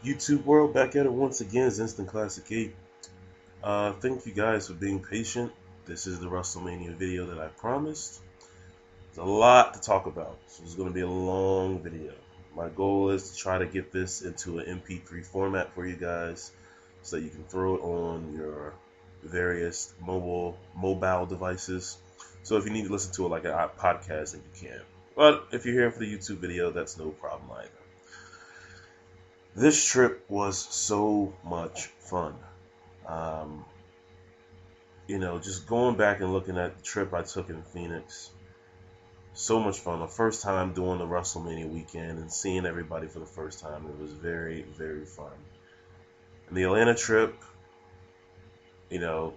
YouTube world, back at it once again is Instant Classic 8. Thank you guys for being patient. This is the WrestleMania video that I promised. There's a lot to talk about, so it's going to be a long video. My goal is to try to get this into an MP3 format for you guys so that you can throw it on your various mobile devices. So if you need to listen to it like a podcast, then you can. But if you're here for the YouTube video, that's no problem either. This trip was so much fun. Um, just going back and looking at the trip I took in Phoenix, so much fun. The first time doing the WrestleMania weekend and seeing everybody for the first time, it was very, very fun. And the Atlanta trip, you know,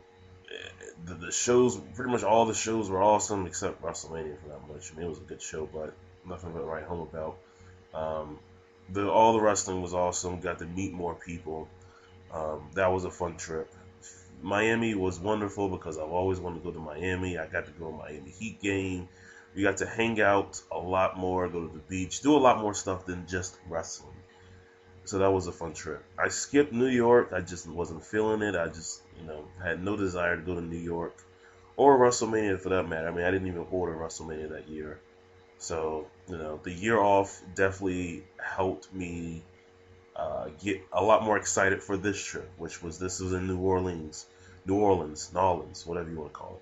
the shows, pretty much all the shows were awesome except WrestleMania for that much. I mean, it was a good show, but nothing to write home about. All the wrestling was awesome. Got to meet more people. That was a fun trip. Miami was wonderful because I've always wanted to go to Miami. I got to go to Miami Heat game. We got to hang out a lot more, go to the beach, do a lot more stuff than just wrestling. So that was a fun trip. I skipped New York. I just wasn't feeling it. I just, had no desire to go to New York or WrestleMania for that matter. I mean, I didn't even order WrestleMania that year. So, the year off definitely helped me get a lot more excited for this trip, this was in New Orleans, Nolans, whatever you want to call it.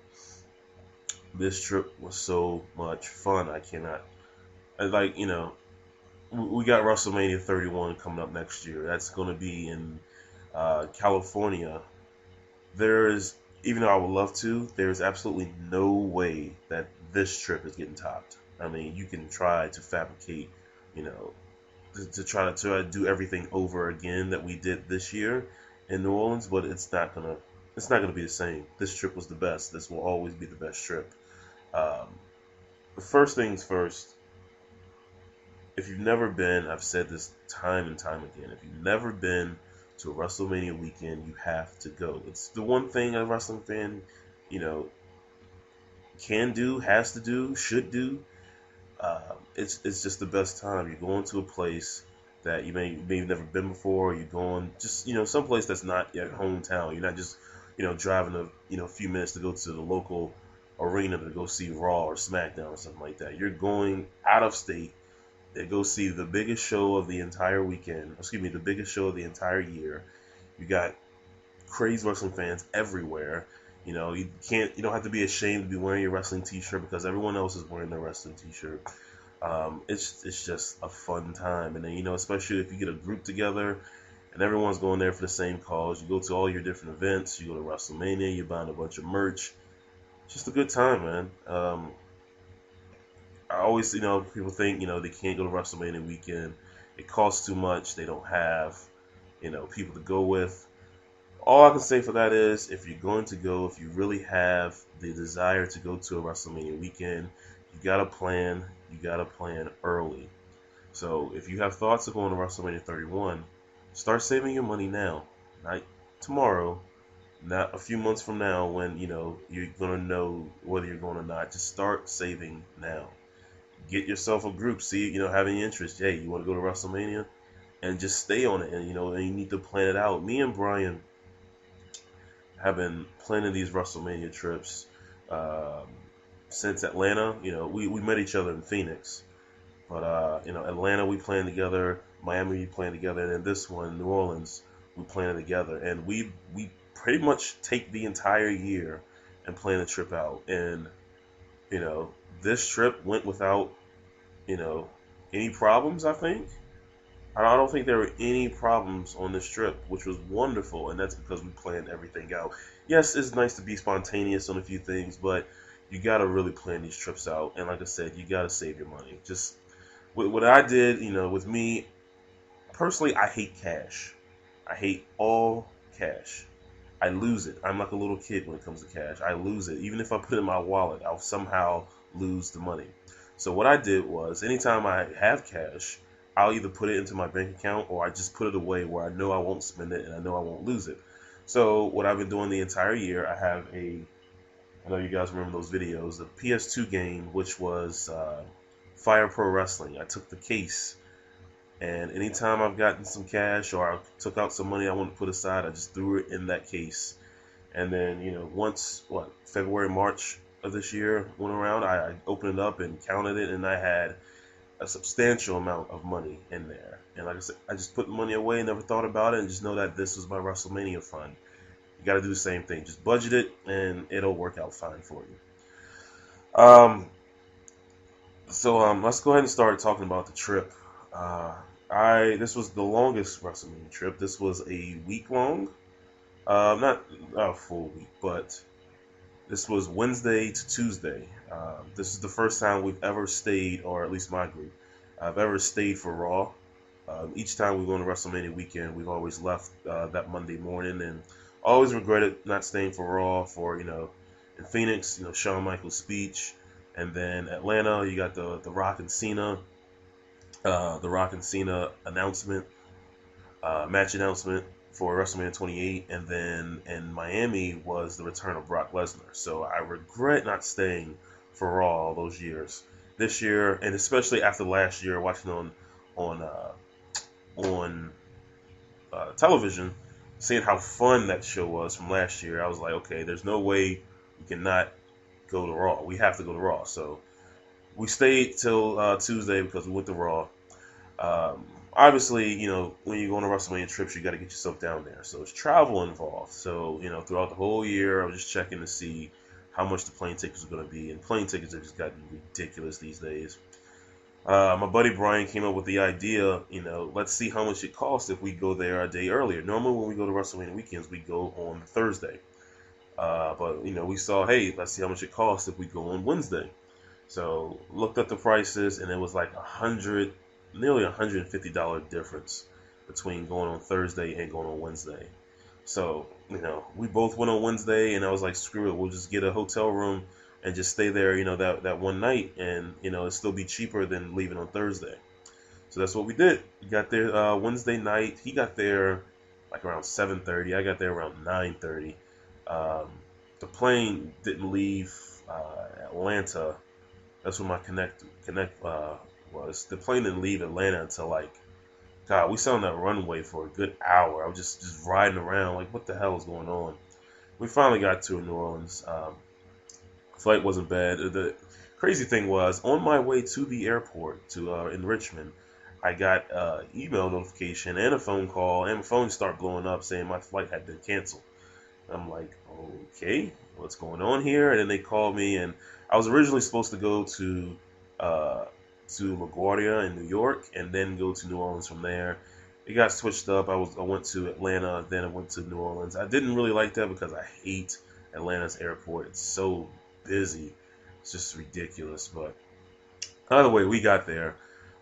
This trip was so much fun. We got WrestleMania 31 coming up next year. That's going to be in California. Even though I would love to, there's absolutely no way that this trip is getting topped. I mean, you can try to fabricate, to try to do everything over again that we did this year in New Orleans, but it's not gonna be the same. This trip was the best. This will always be the best trip. First things first. If you've never been, I've said this time and time again. If you've never been to a WrestleMania weekend, you have to go. It's the one thing a wrestling fan, can do, has to do, should do. It's just the best time. You're going to a place that you may have never been before. You're going just someplace that's not your hometown. You're not just driving a few minutes to go to the local arena to go see Raw or SmackDown or something like that. You're going out of state to go see the biggest show of the entire weekend. Excuse me, the biggest show of the entire year. You got crazy wrestling fans everywhere. You don't have to be ashamed to be wearing your wrestling t-shirt because everyone else is wearing their wrestling t-shirt. It's just a fun time. And then, especially if you get a group together and everyone's going there for the same cause, you go to all your different events, you go to WrestleMania, you're buying a bunch of merch. It's just a good time, man. I always, people think, they can't go to WrestleMania weekend. It costs too much. They don't have, people to go with. All I can say for that is, if you're going to go, if you really have the desire to go to a WrestleMania weekend, you gotta plan. You gotta plan early. So if you have thoughts of going to WrestleMania 31, start saving your money now, not tomorrow, not a few months from now when you're gonna know whether you're going or not. Just start saving now. Get yourself a group. See, have any interest. Hey, you want to go to WrestleMania, and just stay on it. And and you need to plan it out. Me and Brian have been planning these WrestleMania trips since Atlanta. We met each other in Phoenix, but Atlanta we planned together, Miami we planned together, and then this one, New Orleans, we planned together, and we pretty much take the entire year and plan the trip out. And this trip went without any problems. I don't think there were any problems on this trip, which was wonderful, and that's because we planned everything out. Yes, it's nice to be spontaneous on a few things, but you got to really plan these trips out. And like I said, you got to save your money. Just what I did, with me, personally, I hate cash. I hate all cash. I lose it. I'm like a little kid when it comes to cash. I lose it. Even if I put it in my wallet, I'll somehow lose the money. So what I did was, anytime I have cash, I'll either put it into my bank account or I just put it away where I know I won't spend it and I know I won't lose it. So what I've been doing the entire year, I know you guys remember those videos, the PS2 game, which was Fire Pro Wrestling. I took the case And anytime I've gotten some cash or I took out some money I wanted to put aside, I just threw it in that case. And then, once, February, March of this year went around, I opened it up and counted it, and I had a substantial amount of money in there. And like I said, I just put the money away, never thought about it, and just know that this was my WrestleMania fund. You got to do the same thing. Just budget it, and it'll work out fine for you. Let's go ahead and start talking about the trip. Uh, this was the longest WrestleMania trip. This was a week long, not a full week, but this was Wednesday to Tuesday. This is the first time we've ever stayed, or at least my group, I've ever stayed for Raw. Each time we go on WrestleMania weekend, we've always left that Monday morning, and always regretted not staying for Raw for, in Phoenix, Shawn Michaels' speech, and then Atlanta, you got the Rock and Cena, announcement, match announcement for WrestleMania 28, and then in Miami was the return of Brock Lesnar. So I regret not staying for Raw all those years. This year, and especially after last year, watching on television, seeing how fun that show was from last year, I was like, okay, there's no way we cannot go to Raw. We have to go to Raw. So we stayed till Tuesday because we went to Raw. Obviously, when you go on a WrestleMania trips, you got to get yourself down there. So it's travel involved. So, throughout the whole year, I was just checking to see how much the plane tickets were going to be. And plane tickets have just gotten ridiculous these days. My buddy Brian came up with the idea, let's see how much it costs if we go there a day earlier. Normally, when we go to WrestleMania weekends, we go on Thursday. But we saw, hey, let's see how much it costs if we go on Wednesday. So looked up the prices, and it was like nearly $150 difference between going on Thursday and going on Wednesday. So, we both went on Wednesday, and I was like, screw it, we'll just get a hotel room and just stay there, that one night, and, it'll still be cheaper than leaving on Thursday. So that's what we did. We got there Wednesday night. He got there like around 7:30. I got there around 9:30. The plane didn't leave Atlanta. That's when my connect was. The plane didn't leave Atlanta until God, we sat on that runway for a good hour. I was just riding around like, what the hell is going on? We finally got to New Orleans. Flight wasn't bad. The crazy thing was, on my way to the airport in Richmond, I got email notification and a phone call, and my phone started blowing up saying my flight had been canceled. I'm like, okay, what's going on here? And then they called me, and I was originally supposed to go to LaGuardia in New York, and then go to New Orleans from there. It got switched up. I went to Atlanta, then I went to New Orleans. I didn't really like that because I hate Atlanta's airport. It's so busy. It's just ridiculous. But either way, we got there.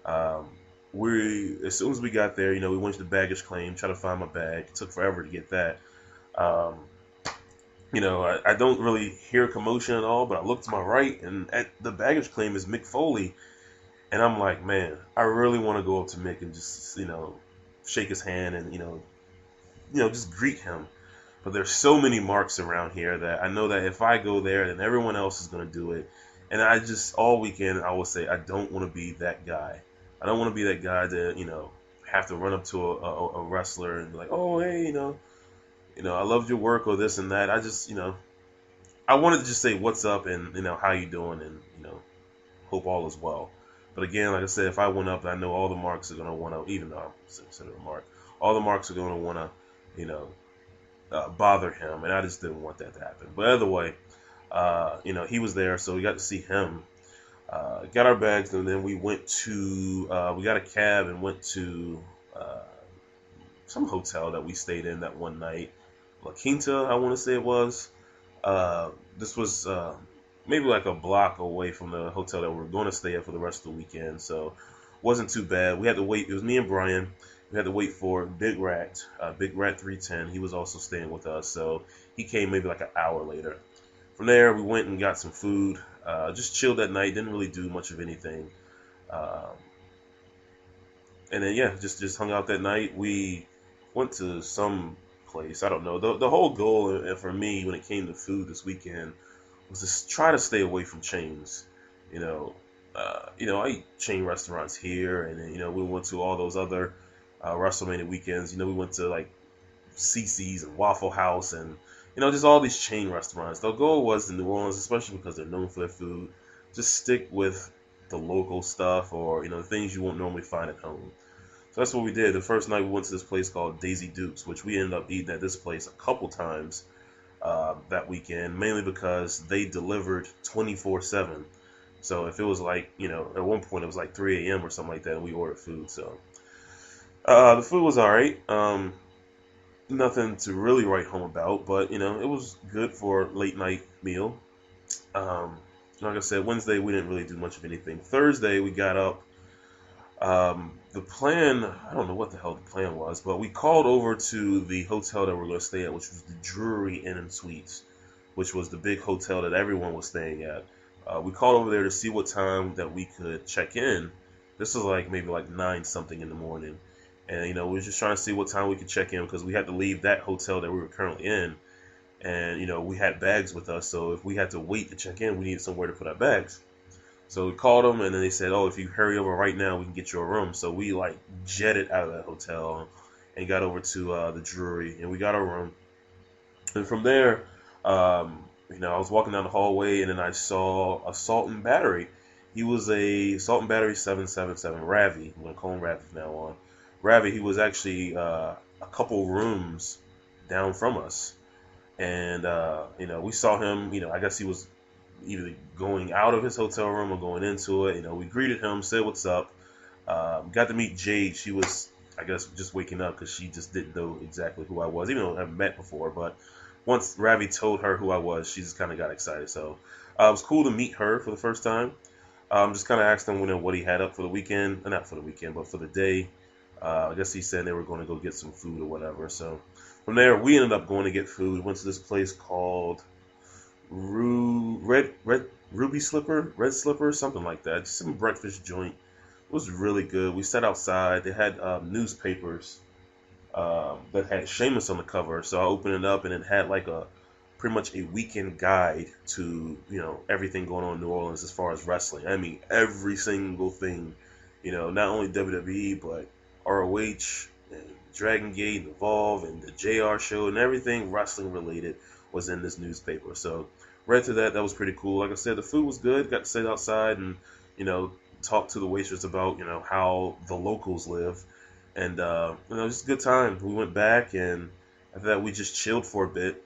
As soon as we got there, we went to the baggage claim, tried to find my bag. It took forever to get that. I don't really hear commotion at all, but I look to my right, and at the baggage claim is Mick Foley. And I'm like, man, I really want to go up to Mick and just, shake his hand and, just greet him. But there's so many marks around here that I know that if I go there, then everyone else is going to do it. And all weekend, I will say, I don't want to be that guy. I don't want to be that guy that, have to run up to a wrestler and be like, oh, hey, I loved your work or this and that. I just, I wanted to just say what's up and, how you doing and, hope all is well. But again, like I said, if I went up, I know all the marks are going to want to, even though I'm considered a mark, all the marks are going to want to, bother him. And I just didn't want that to happen. But either way, he was there, so we got to see him. Got our bags, and then we went to, we got a cab and went to some hotel that we stayed in that one night. La Quinta, I want to say it was. This was maybe like a block away from the hotel that we were going to stay at for the rest of the weekend, so wasn't too bad. We had to wait. It was me and Brian. We had to wait for Big Rat 310. He was also staying with us, so he came maybe like an hour later. From there, we went and got some food. Just chilled that night. Didn't really do much of anything. And then just hung out that night. We went to some place. I don't know. The whole goal for me when it came to food this weekend was to try to stay away from chains. I eat chain restaurants here, and then, we went to all those other WrestleMania weekends. We went to like CC's and Waffle House, and just all these chain restaurants. The goal was in New Orleans, especially because they're known for their food, just stick with the local stuff, or the things you won't normally find at home. So that's what we did. The first night we went to this place called Daisy Dukes, which we ended up eating at this place a couple times that weekend, mainly because they delivered 24/7. So if it was like, at one point it was like 3 a.m. or something like that, and we ordered food. So the food was all right. Nothing to really write home about, but it was good for a late night meal. Um, like I said, Wednesday we didn't really do much of anything. Thursday we got up. The plan, I don't know what the hell the plan was, but we called over to the hotel that we are going to stay at, which was the Drury Inn and Suites, which was the big hotel that everyone was staying at. We called over there to see what time that we could check in. This was like maybe like 9 something in the morning. And, we were just trying to see what time we could check in because we had to leave that hotel that we were currently in. And, we had bags with us. So if we had to wait to check in, we needed somewhere to put our bags. So we called them, and then they said, "Oh, if you hurry over right now, we can get you a room." So we like jetted out of that hotel and got over to the Drury, and we got a room. And from there, I was walking down the hallway, and then I saw Assault and Battery. He was a Assault and Battery 777 Ravi. I'm gonna call him Ravi from now on. Ravi. He was actually a couple rooms down from us, and we saw him. I guess he was either going out of his hotel room or going into it. We greeted him, said what's up. Got to meet Jade. She was, I guess, just waking up because she just didn't know exactly who I was, even though I haven't met before. But once Ravi told her who I was, she just kind of got excited. So it was cool to meet her for the first time. Just kind of asked him what he had up for the weekend. Not for the weekend, but for the day. I guess he said they were going to go get some food or whatever. So from there, we ended up going to get food. Went to this place called Ruby Slipper, Red Slipper, something like that. Just some breakfast joint. It was really good. We sat outside. They had newspapers that had Sheamus on the cover. So I opened it up, and it had like pretty much a weekend guide to everything going on in New Orleans as far as wrestling. I mean, every single thing. Not only WWE but ROH and Dragon Gate and Evolve and the JR show and everything wrestling related was in this newspaper. So read through that. That was pretty cool. Like I said, the food was good. Got to sit outside and talk to the waitress about how the locals live, and just a good time. We went back, and after that we just chilled for a bit.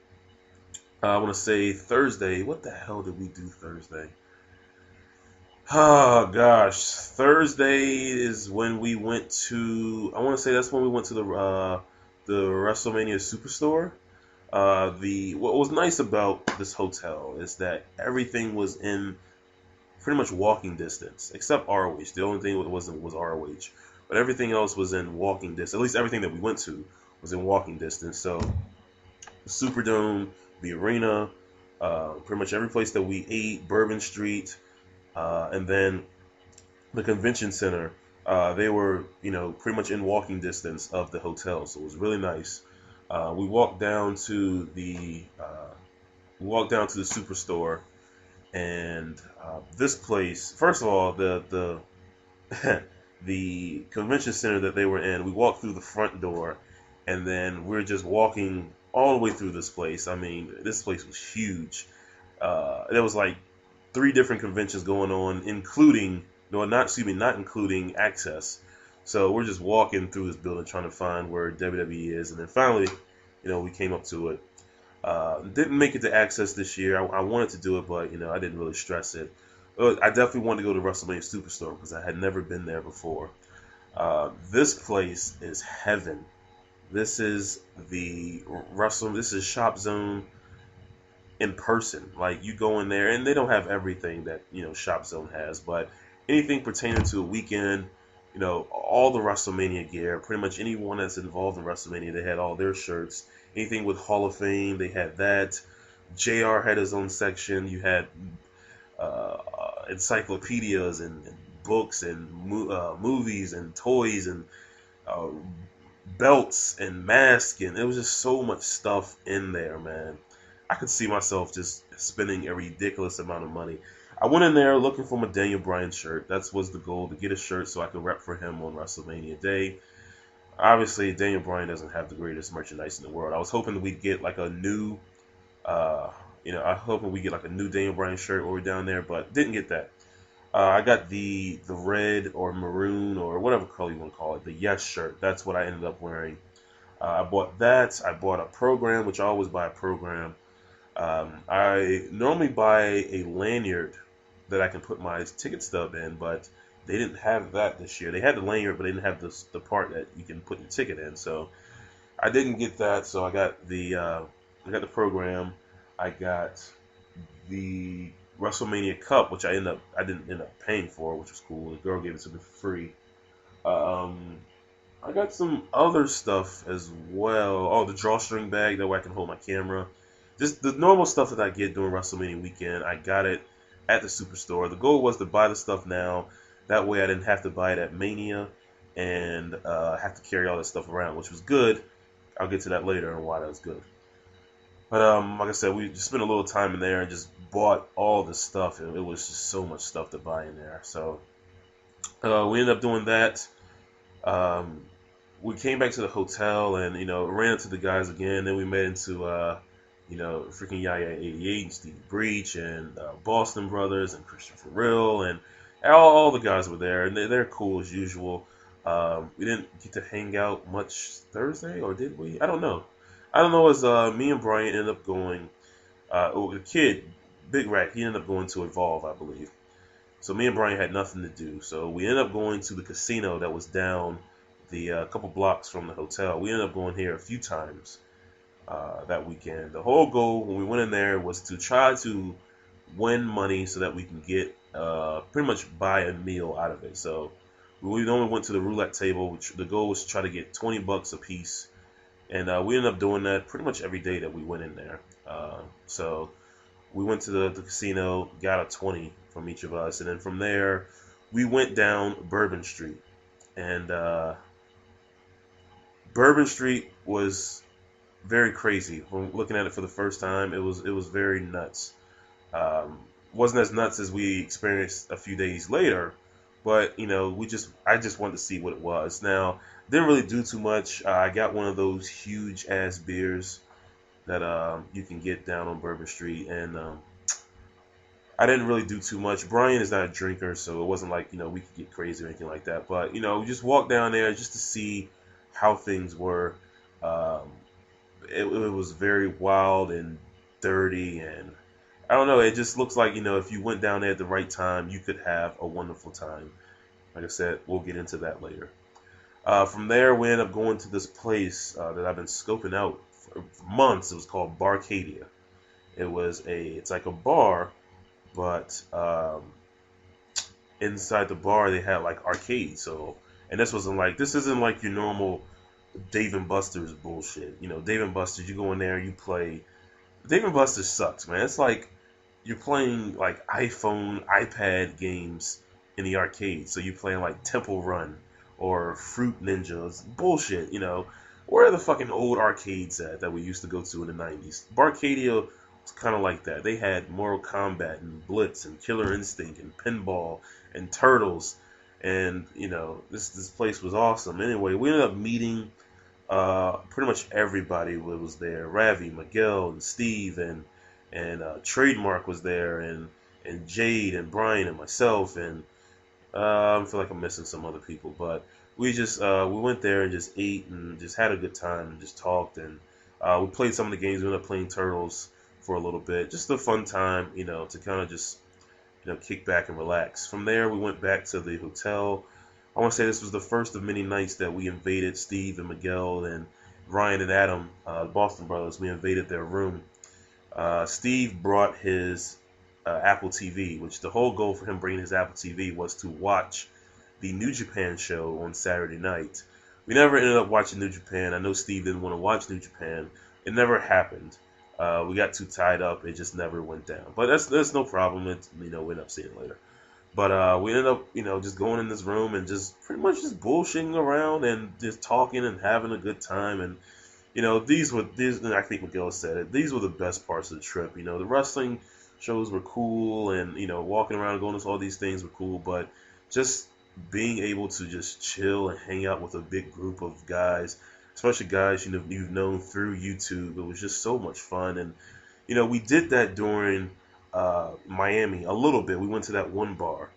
I want to say Thursday. What the hell did we do Thursday? Oh gosh, Thursday is when we went to. I want to say that's when we went to the WrestleMania Superstore. What was nice about this hotel is that everything was in pretty much walking distance, except ROH. The only thing that wasn't was ROH, but everything else was in walking distance. At least everything that we went to was in walking distance. So the Superdome, the arena, pretty much every place that we ate, Bourbon Street, and then the convention center. They were pretty much in walking distance of the hotel, so it was really nice. We walked down to the Superstore, and this place. First of all, the the convention center that they were in. We walked through the front door, and then we're just walking all the way through this place. I mean, this place was huge. There was like 3 different conventions going on, including not including Access. So we're just walking through this building trying to find where WWE is, and then finally, we came up to it. Didn't make it to Access this year. I wanted to do it, but I didn't really stress it. I definitely wanted to go to WrestleMania Superstore because I had never been there before. This place is heaven. This is This is Shop Zone in person. Like, you go in there, and they don't have everything that Shop Zone has, but anything pertaining to a weekend. All the WrestleMania gear, pretty much anyone that's involved in WrestleMania, they had all their shirts. Anything with Hall of Fame, they had that. JR had his own section. You had encyclopedias and books and movies and toys and uh, belts and masks, and it was just so much stuff in there, man. I could see myself just spending a ridiculous amount of money. I went in there looking for my Daniel Bryan shirt. That was the goal, to get a shirt so I could rep for him on WrestleMania Day. Obviously, Daniel Bryan doesn't have the greatest merchandise in the world. I was hoping that we'd get like a new, uh, I hoping we get like a new Daniel Bryan shirt when we're down there, but didn't get that. I got the red or maroon or whatever color you want to call it, the Yes shirt. That's what I ended up wearing. I bought that. I bought a program, which I always buy a program. I normally buy a lanyard that I can put my ticket stub in, but they didn't have that this year. They had the lanyard, but they didn't have the part that you can put your ticket in. So I didn't get that. So I got the program. I got the WrestleMania Cup, which I didn't end up paying for, which was cool. The girl gave it to me for free. Um, I got some other stuff as well. Oh, the drawstring bag, that way I can hold my camera. Just the normal stuff that I get during WrestleMania weekend. I got it at the Superstore. The goal was to buy the stuff now. That way I didn't have to buy it at Mania and have to carry all that stuff around, which was good. I'll get to that later and why that was good. But like I said, we just spent a little time in there and just bought all the stuff. It was just so much stuff to buy in there. So we ended up doing that. Um, we came back to the hotel and ran into the guys again. Then we met into freaking Yaya 88 and Stevie Breach and Boston Brothers and Christopher Real and all the guys were there and they're cool as usual. We didn't get to hang out much Thursday, or did we? I don't know. As me and Brian ended up going. The kid, Big Rat, he ended up going to Evolve, I believe. So me and Brian had nothing to do. So we ended up going to the casino that was down the couple blocks from the hotel. We ended up going here a few times that weekend. The whole goal when we went in there was to try to win money so that we can get pretty much buy a meal out of it. So we only went to the roulette table, which the goal was to try to get $20 a piece. And we ended up doing that pretty much every day that we went in there. So we went to the casino, got a 20 from each of us, and then from there we went down Bourbon Street. And Bourbon Street was very crazy. When looking at it for the first time, it was very nuts. Wasn't as nuts as we experienced a few days later, but I just wanted to see what it was. Now, didn't really do too much. I got one of those huge ass beers that you can get down on Bourbon Street, and I didn't really do too much. Brian is not a drinker, so it wasn't like we could get crazy or anything like that. But we just walked down there just to see how things were. It was very wild and dirty, and I don't know. It just looks like if you went down there at the right time, you could have a wonderful time. Like I said, we'll get into that later. From there, we ended up going to this place that I've been scoping out for months. It was called Barcadia. It's like a bar, but inside the bar they had like arcades. So, and this isn't like your normal Dave and Buster's bullshit. Dave and Buster's, you go in there, you play. Dave and Buster's sucks, man. It's like you're playing like iPhone, iPad games in the arcade. So you're playing like Temple Run or Fruit Ninja. It's bullshit, Where are the fucking old arcades at that we used to go to in the 90s? Barcadia was kind of like that. They had Mortal Kombat and Blitz and Killer Instinct and Pinball and Turtles. And, this place was awesome. Anyway, we ended up meeting pretty much everybody was there. Ravi, Miguel, and Steve, and Trademark was there, and Jade, and Brian, and myself, and I feel like I'm missing some other people, but we went there and just ate and just had a good time and just talked, and we played some of the games. We ended up playing Turtles for a little bit, just a fun time, to kind of just kick back and relax. From there, we went back to the hotel. I want to say this was the first of many nights that we invaded Steve and Miguel and Ryan and Adam, the Boston Brothers. We invaded their room. Steve brought his Apple TV, which the whole goal for him bringing his Apple TV was to watch the New Japan show on Saturday night. We never ended up watching New Japan. I know Steve didn't want to watch New Japan. It never happened. We got too tied up. It just never went down. But that's no problem. We end up seeing it later. But we ended up, just going in this room and just pretty much just bullshitting around and just talking and having a good time. And, these, I think Miguel said it, these were the best parts of the trip. The wrestling shows were cool, and walking around and going to all these things were cool, but just being able to just chill and hang out with a big group of guys, especially guys you've known through YouTube, it was just so much fun. And we did that during Miami a little bit. We went to that one bar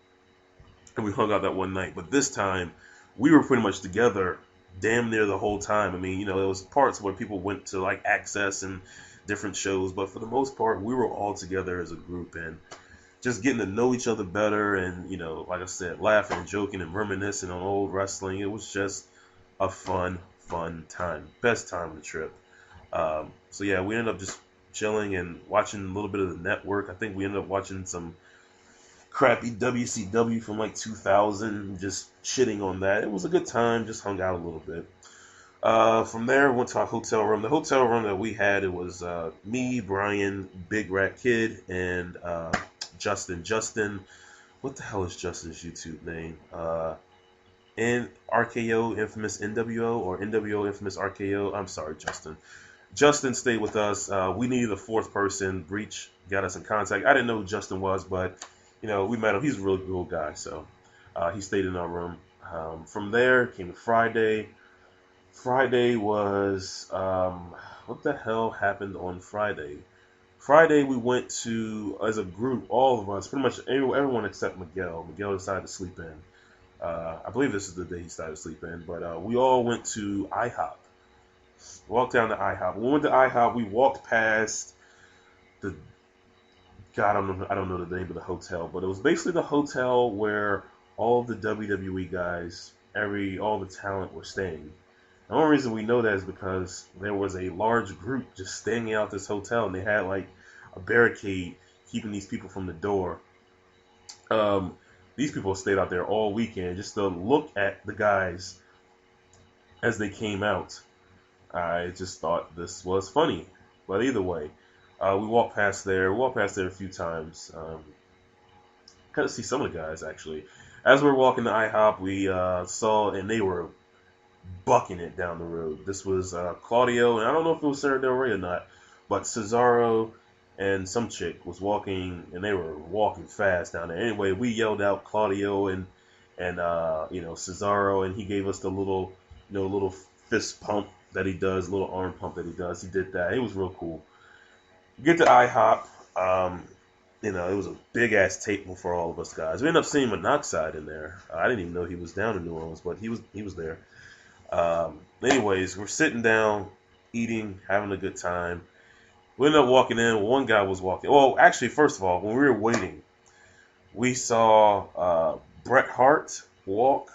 and we hung out that one night. But this time, we were pretty much together damn near the whole time. I mean, there was parts where people went to like Access and different shows, but for the most part, we were all together as a group and just getting to know each other better. And like I said, laughing and joking and reminiscing on old wrestling. It was just a fun time, best time of the trip. So yeah, we ended up just chilling and watching a little bit of the network. I think we ended up watching some crappy WCW from like 2000, just shitting on that. It was a good time, just hung out a little bit. From there, went to our hotel room. The hotel room that we had, it was me, Brian, Big Rat Kid, and Justin. Justin, what the hell is Justin's YouTube name? And RKO Infamous NWO, or NWO Infamous RKO. I'm sorry, Justin. Justin stayed with us. We needed a fourth person. Breach got us in contact. I didn't know who Justin was, but we met him. He's a really cool guy, so he stayed in our room. From there came to Friday. Friday was what the hell happened on Friday? Friday we went to, as a group, all of us, pretty much everyone except Miguel. Miguel decided to sleep in. I believe this is the day he decided to sleep in, but we all went to IHOP. Walked down to IHOP. When we went to IHOP, we walked past the God, I don't know the name of the hotel, but it was basically the hotel where all of the WWE guys, all the talent were staying. The only reason we know that is because there was a large group just staying out this hotel, and they had like a barricade keeping these people from the door. These people stayed out there all weekend just to look at the guys as they came out. I just thought this was funny, but either way. We walked past there. We walked past there a few times. Kind of see some of the guys, actually. As we were walking to IHOP, we saw, and they were bucking it down the road. This was Claudio, and I don't know if it was Sarah Del Rey or not, but Cesaro and some chick was walking, and they were walking fast down there. Anyway, we yelled out Claudio and Cesaro, and he gave us the little fist pump that he does, little arm pump that he does. He did that. It was real cool. Get to IHOP. It was a big ass table for all of us guys. We ended up seeing Monoxide in there. I didn't even know he was down in New Orleans, but he was there. Anyways, we're sitting down, eating, having a good time. We ended up walking in. One guy was walking. Well, actually, first of all, when we were waiting, we saw Bret Hart walk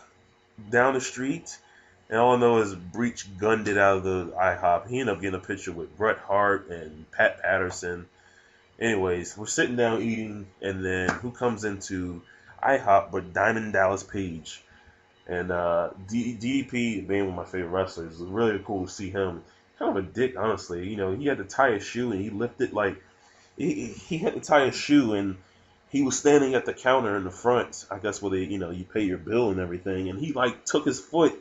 down the street. And all I know is Breach gunned it out of the IHOP. He ended up getting a picture with Bret Hart and Pat Patterson. Anyways, we're sitting down eating, and then who comes into IHOP but Diamond Dallas Page? And DDP, being one of my favorite wrestlers, it was really cool to see him. Kind of a dick, honestly. He had to tie his shoe, and he lifted like he had to tie his shoe, and he was standing at the counter in the front, I guess, where you pay your bill and everything, and he like took his foot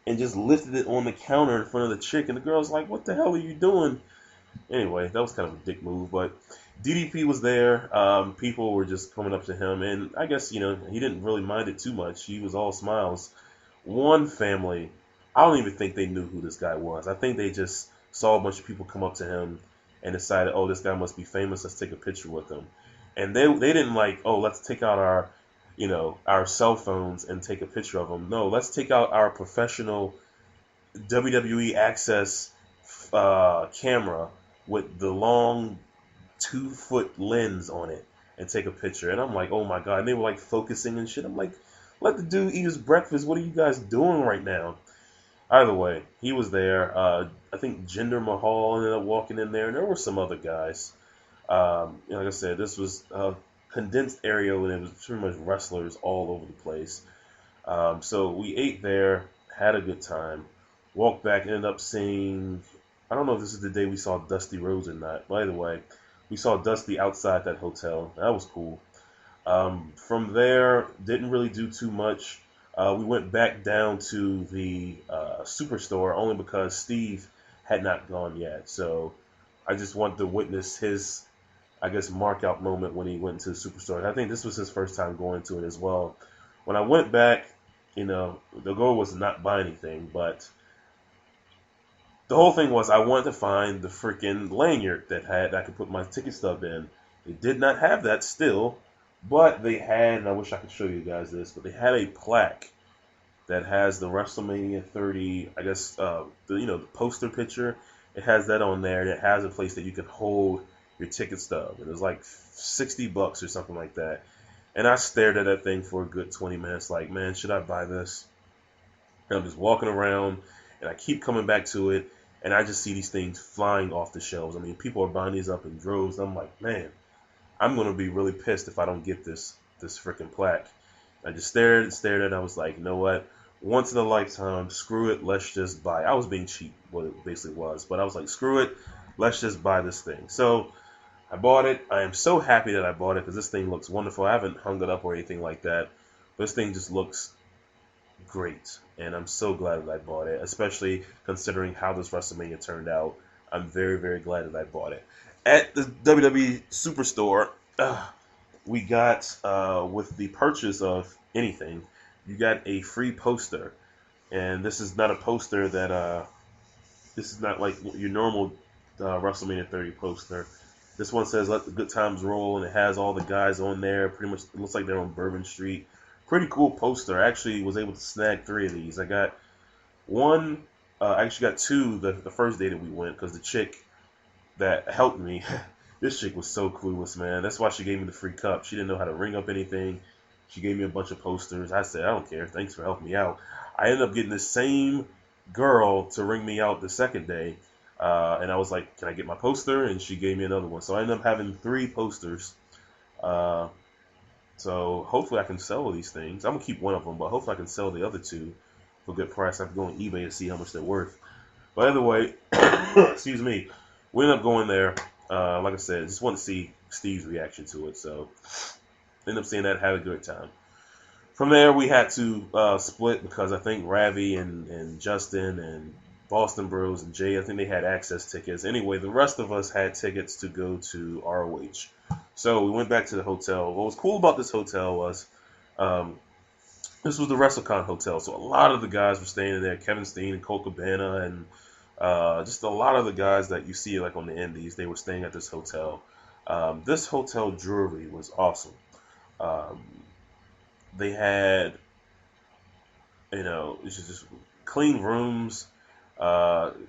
and just lifted it on the counter in front of the chick, and the girl's like, "What the hell are you doing?" Anyway, that was kind of a dick move, but DDP was there. People were just coming up to him, and I guess, he didn't really mind it too much. He was all smiles. One family, I don't even think they knew who this guy was. I think they just saw a bunch of people come up to him and decided, oh, this guy must be famous. Let's take a picture with him. And they didn't like, oh, let's take out our cell phones and take a picture of him. No, let's take out our professional WWE Access camera with the long 2-foot lens on it and take a picture. And I'm like, oh my God. And they were like focusing and shit. I'm like, let the dude eat his breakfast. What are you guys doing right now? Either way, he was there. I think Jinder Mahal ended up walking in there, and there were some other guys. Like I said, this was a condensed area, and it was pretty much wrestlers all over the place. So we ate there, had a good time, walked back, ended up seeing, I don't know if this is the day we saw Dusty Rhodes or not. By the way, we saw Dusty outside that hotel. That was cool. From there, didn't really do too much. We went back down to the Superstore only because Steve had not gone yet. So I just wanted to witness his I guess, mark out moment when he went into the Superstore. I think this was his first time going to it as well. When I went back, the goal was to not buy anything, but the whole thing was I wanted to find the freaking lanyard that I could put my ticket stub in. They did not have that still, but they had, and I wish I could show you guys this, but they had a plaque that has the WrestleMania 30, I guess, the poster picture. It has that on there, and it has a place that you can hold your ticket stub. It was like $60 or something like that. And I stared at that thing for a good 20 minutes, like, man, should I buy this? And I'm just walking around, and I keep coming back to it, and I just see these things flying off the shelves. I mean, people are buying these up in droves. I'm like, man, I'm gonna be really pissed if I don't get this freaking plaque. I just stared and stared at it. I was like, you know what? Once in a lifetime, screw it. Let's just buy it. I was being cheap, what it basically was. But I was like, screw it. Let's just buy this thing. So I bought it. I am so happy that I bought it because this thing looks wonderful. I haven't hung it up or anything like that. But this thing just looks great. And I'm so glad that I bought it, especially considering how this WrestleMania turned out. I'm very, very glad that I bought it. At the WWE Superstore, we got, with the purchase of anything, you got a free poster. And this is not a poster that, this is not like your normal WrestleMania 30 poster. This one says "Let the Good Times Roll," and it has all the guys on there. Pretty much, it looks like they're on Bourbon Street. Pretty cool poster. I actually was able to snag 3 of these. I got one. I actually got 2 the first day that we went because the chick that helped me, this chick was so clueless, man. That's why she gave me the free cup. She didn't know how to ring up anything. She gave me a bunch of posters. I said, I don't care. Thanks for helping me out. I ended up getting the same girl to ring me out the second day. And I was like, can I get my poster? And she gave me another one. So I ended up having 3 posters. So hopefully I can sell these things. I'm going to keep one of them, but hopefully I can sell the other 2 for a good price. I have to go on eBay and see how much they're worth. But either way, excuse me, we ended up going there. Like I said, just want to see Steve's reaction to it. So ended up seeing that, had a good time. From there, we had to split because I think Ravi and Justin and Boston Bros and Jay, I think they had access tickets. Anyway, the rest of us had tickets to go to ROH. So we went back to the hotel. What was cool about this hotel was this was the WrestleCon hotel. So a lot of the guys were staying in there. Kevin Steen and Colt Cabana and just a lot of the guys that you see like on the indies, they were staying at this hotel. This hotel jewelry was awesome. They had, it's just clean rooms,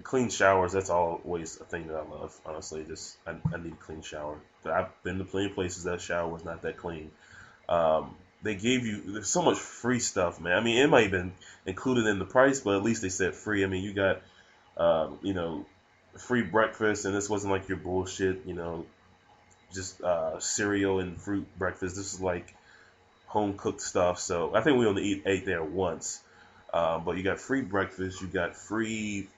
clean showers. That's always a thing that I love, honestly. I need a clean shower. I've been to plenty of places that shower was not that clean. They gave you, there's so much free stuff, man. I mean, it might have been included in the price, but at least they said free. I mean, you got, free breakfast, and this wasn't like your bullshit, just cereal and fruit breakfast. This is like home cooked stuff. So I think we only ate there once. But you got free breakfast, you got free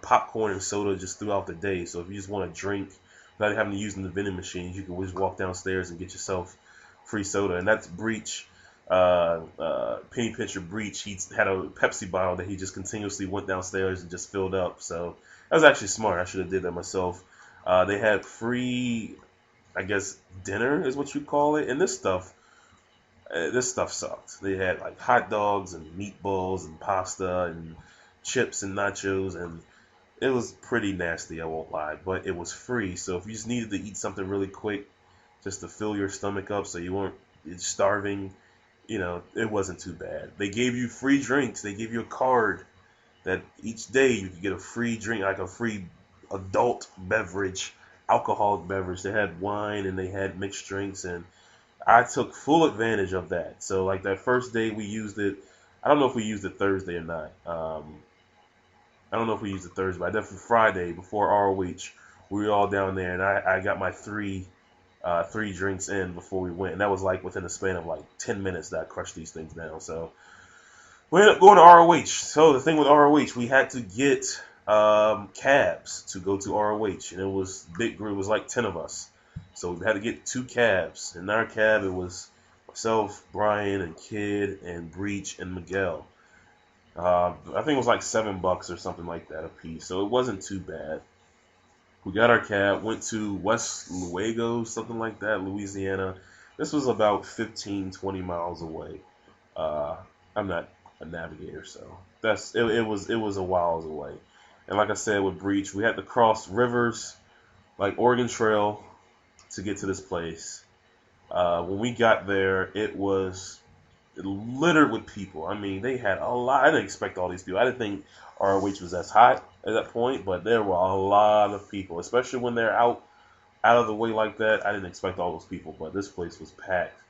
popcorn and soda just throughout the day. So if you just want to drink without having to use the vending machines, you can just walk downstairs and get yourself free soda. And that's Breach, Penny Pitcher Breach. He had a Pepsi bottle that he just continuously went downstairs and just filled up. So that was actually smart. I should have did that myself. They had free, I guess, dinner is what you call it. And this stuff sucked. They had like hot dogs and meatballs and pasta and chips and nachos, and it was pretty nasty, I won't lie, but it was free. So if you just needed to eat something really quick just to fill your stomach up so you weren't starving, it wasn't too bad. They gave you free drinks. They gave you a card that each day you could get a free drink, like a free adult beverage, alcoholic beverage. They had wine and they had mixed drinks, and I took full advantage of that. So like that first day we used it. I don't know if we used it Thursday or not. I don't know if we used it Thursday, but definitely Friday before ROH, we were all down there, and I got my three drinks in before we went, and that was like within a span of like 10 minutes that I crushed these things down. So we ended up going to ROH. So the thing with ROH, we had to get cabs to go to ROH, and it was big group. It was like 10 of us. So we had to get 2 cabs. In our cab, it was myself, Brian, and Kid, and Breach, and Miguel. I think it was like $7 or something like that a piece. So it wasn't too bad. We got our cab, went to West Luego, something like that, Louisiana. This was about 15, 20 miles away. Uh, I'm not a navigator, so it was a whiles away. And like I said with Breach, we had to cross rivers like Oregon Trail to get to this place. When we got there, it was littered with people. I mean, they had a lot. I didn't expect all these people. I didn't think ROH was as hot at that point, but there were a lot of people, especially when they're out of the way like that. I didn't expect all those people, but this place was packed.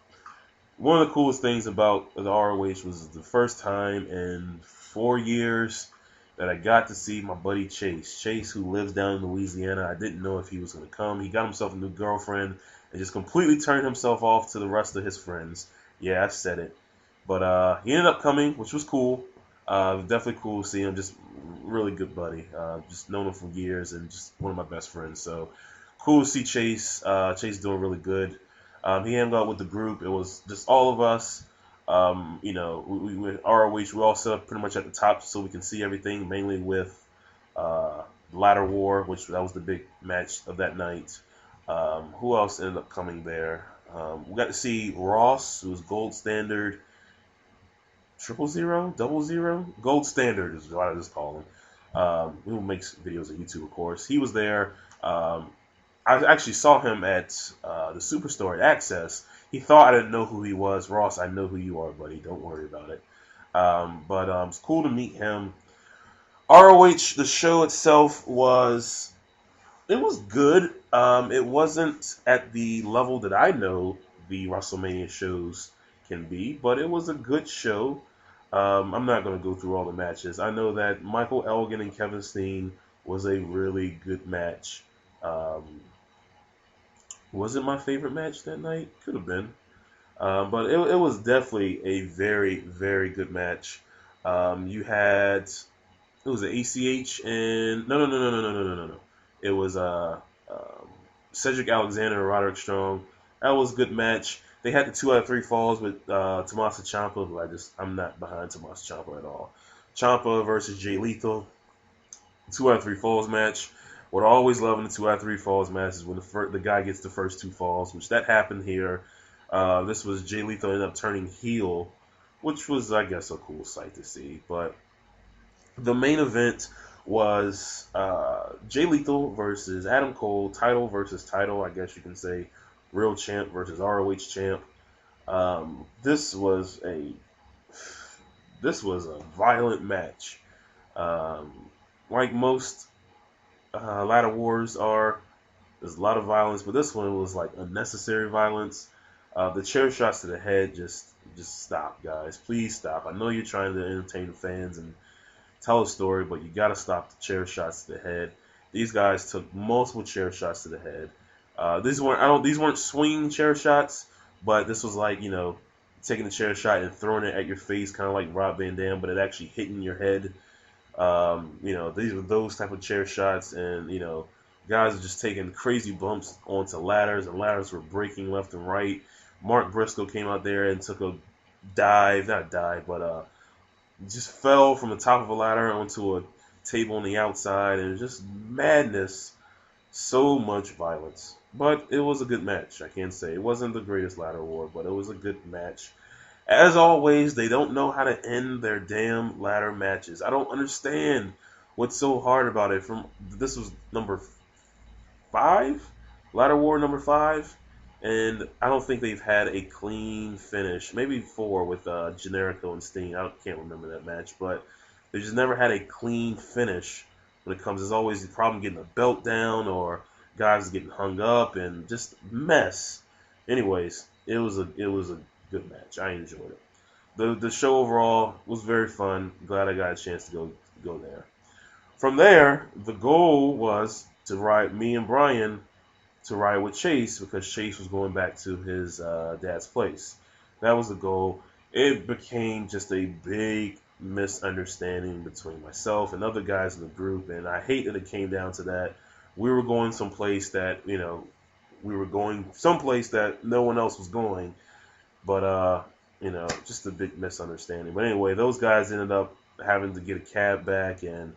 One of the coolest things about the ROH was the first time in 4 years that I got to see my buddy Chase. Chase, who lives down in Louisiana. I didn't know if he was going to come. He got himself a new girlfriend and just completely turned himself off to the rest of his friends. Yeah, I said it. But he ended up coming, which was cool. Definitely cool to see him. Just really good buddy. Just known him for years and just one of my best friends. So cool to see Chase. Chase doing really good. He hung out with the group. It was just all of us. We ROH. We all set up pretty much at the top so we can see everything. Mainly with Ladder War, which that was the big match of that night. Who else ended up coming there? We got to see Ross, who was Gold Standard. 000, 00, Gold Standard is what I just call him. Who makes videos on YouTube, of course. He was there. I actually saw him at the Superstore at Access. He thought I didn't know who he was. Ross, I know who you are, buddy. Don't worry about it. But it's cool to meet him. ROH, the show itself was good. It wasn't at the level that I know the WrestleMania shows can be, but it was a good show. I'm not going to go through all the matches. I know that Michael Elgin and Kevin Steen was a really good match. Was it my favorite match that night? Could have been. But it was definitely a very, very good match. You had, it was an ACH and, no. It was Cedric Alexander and Roderick Strong. That was a good match. They had the 2 out of 3 falls with Tommaso Ciampa, but I'm not behind Tommaso Ciampa at all. Ciampa versus Jay Lethal, 2 out of 3 falls match. What I always love in the 2 out of 3 falls match is when the guy gets the first 2 falls, which that happened here. This was Jay Lethal ended up turning heel, which was, I guess, a cool sight to see. But the main event was Jay Lethal versus Adam Cole, title versus title, I guess you can say. Real champ versus ROH champ. This was a violent match. Like most ladder wars are, there's a lot of violence, but this one was like unnecessary violence. The chair shots to the head, just stop, guys. Please stop. I know you're trying to entertain the fans and tell a story, but you got to stop the chair shots to the head. These guys took multiple chair shots to the head. These weren't swinging chair shots, but this was like, taking the chair shot and throwing it at your face, kind of like Rob Van Dam, but it actually hitting your head. These were those type of chair shots, and guys are just taking crazy bumps onto ladders, and ladders were breaking left and right. Mark Briscoe came out there and took a not dive, but just fell from the top of a ladder onto a table on the outside, and just madness. So much violence. But it was a good match, I can't say. It wasn't the greatest ladder war, but it was a good match. As always, they don't know how to end their damn ladder matches. I don't understand what's so hard about it. This was number 5? Ladder war number 5? And I don't think they've had a clean finish. Maybe 4 with Generico and Sting. I can't remember that match, but they just never had a clean finish. When it comes, there's always the problem getting a belt down or guys getting hung up and just mess. Anyways, it was a good match. I enjoyed it. The show overall was very fun. Glad I got a chance to go there. From there, the goal was to ride me and Brian to ride with Chase because Chase was going back to his dad's place. That was the goal. It became just a big misunderstanding between myself and other guys in the group, and I hate that it came down to that. We were going someplace that no one else was going, but just a big misunderstanding. But anyway, those guys ended up having to get a cab back, and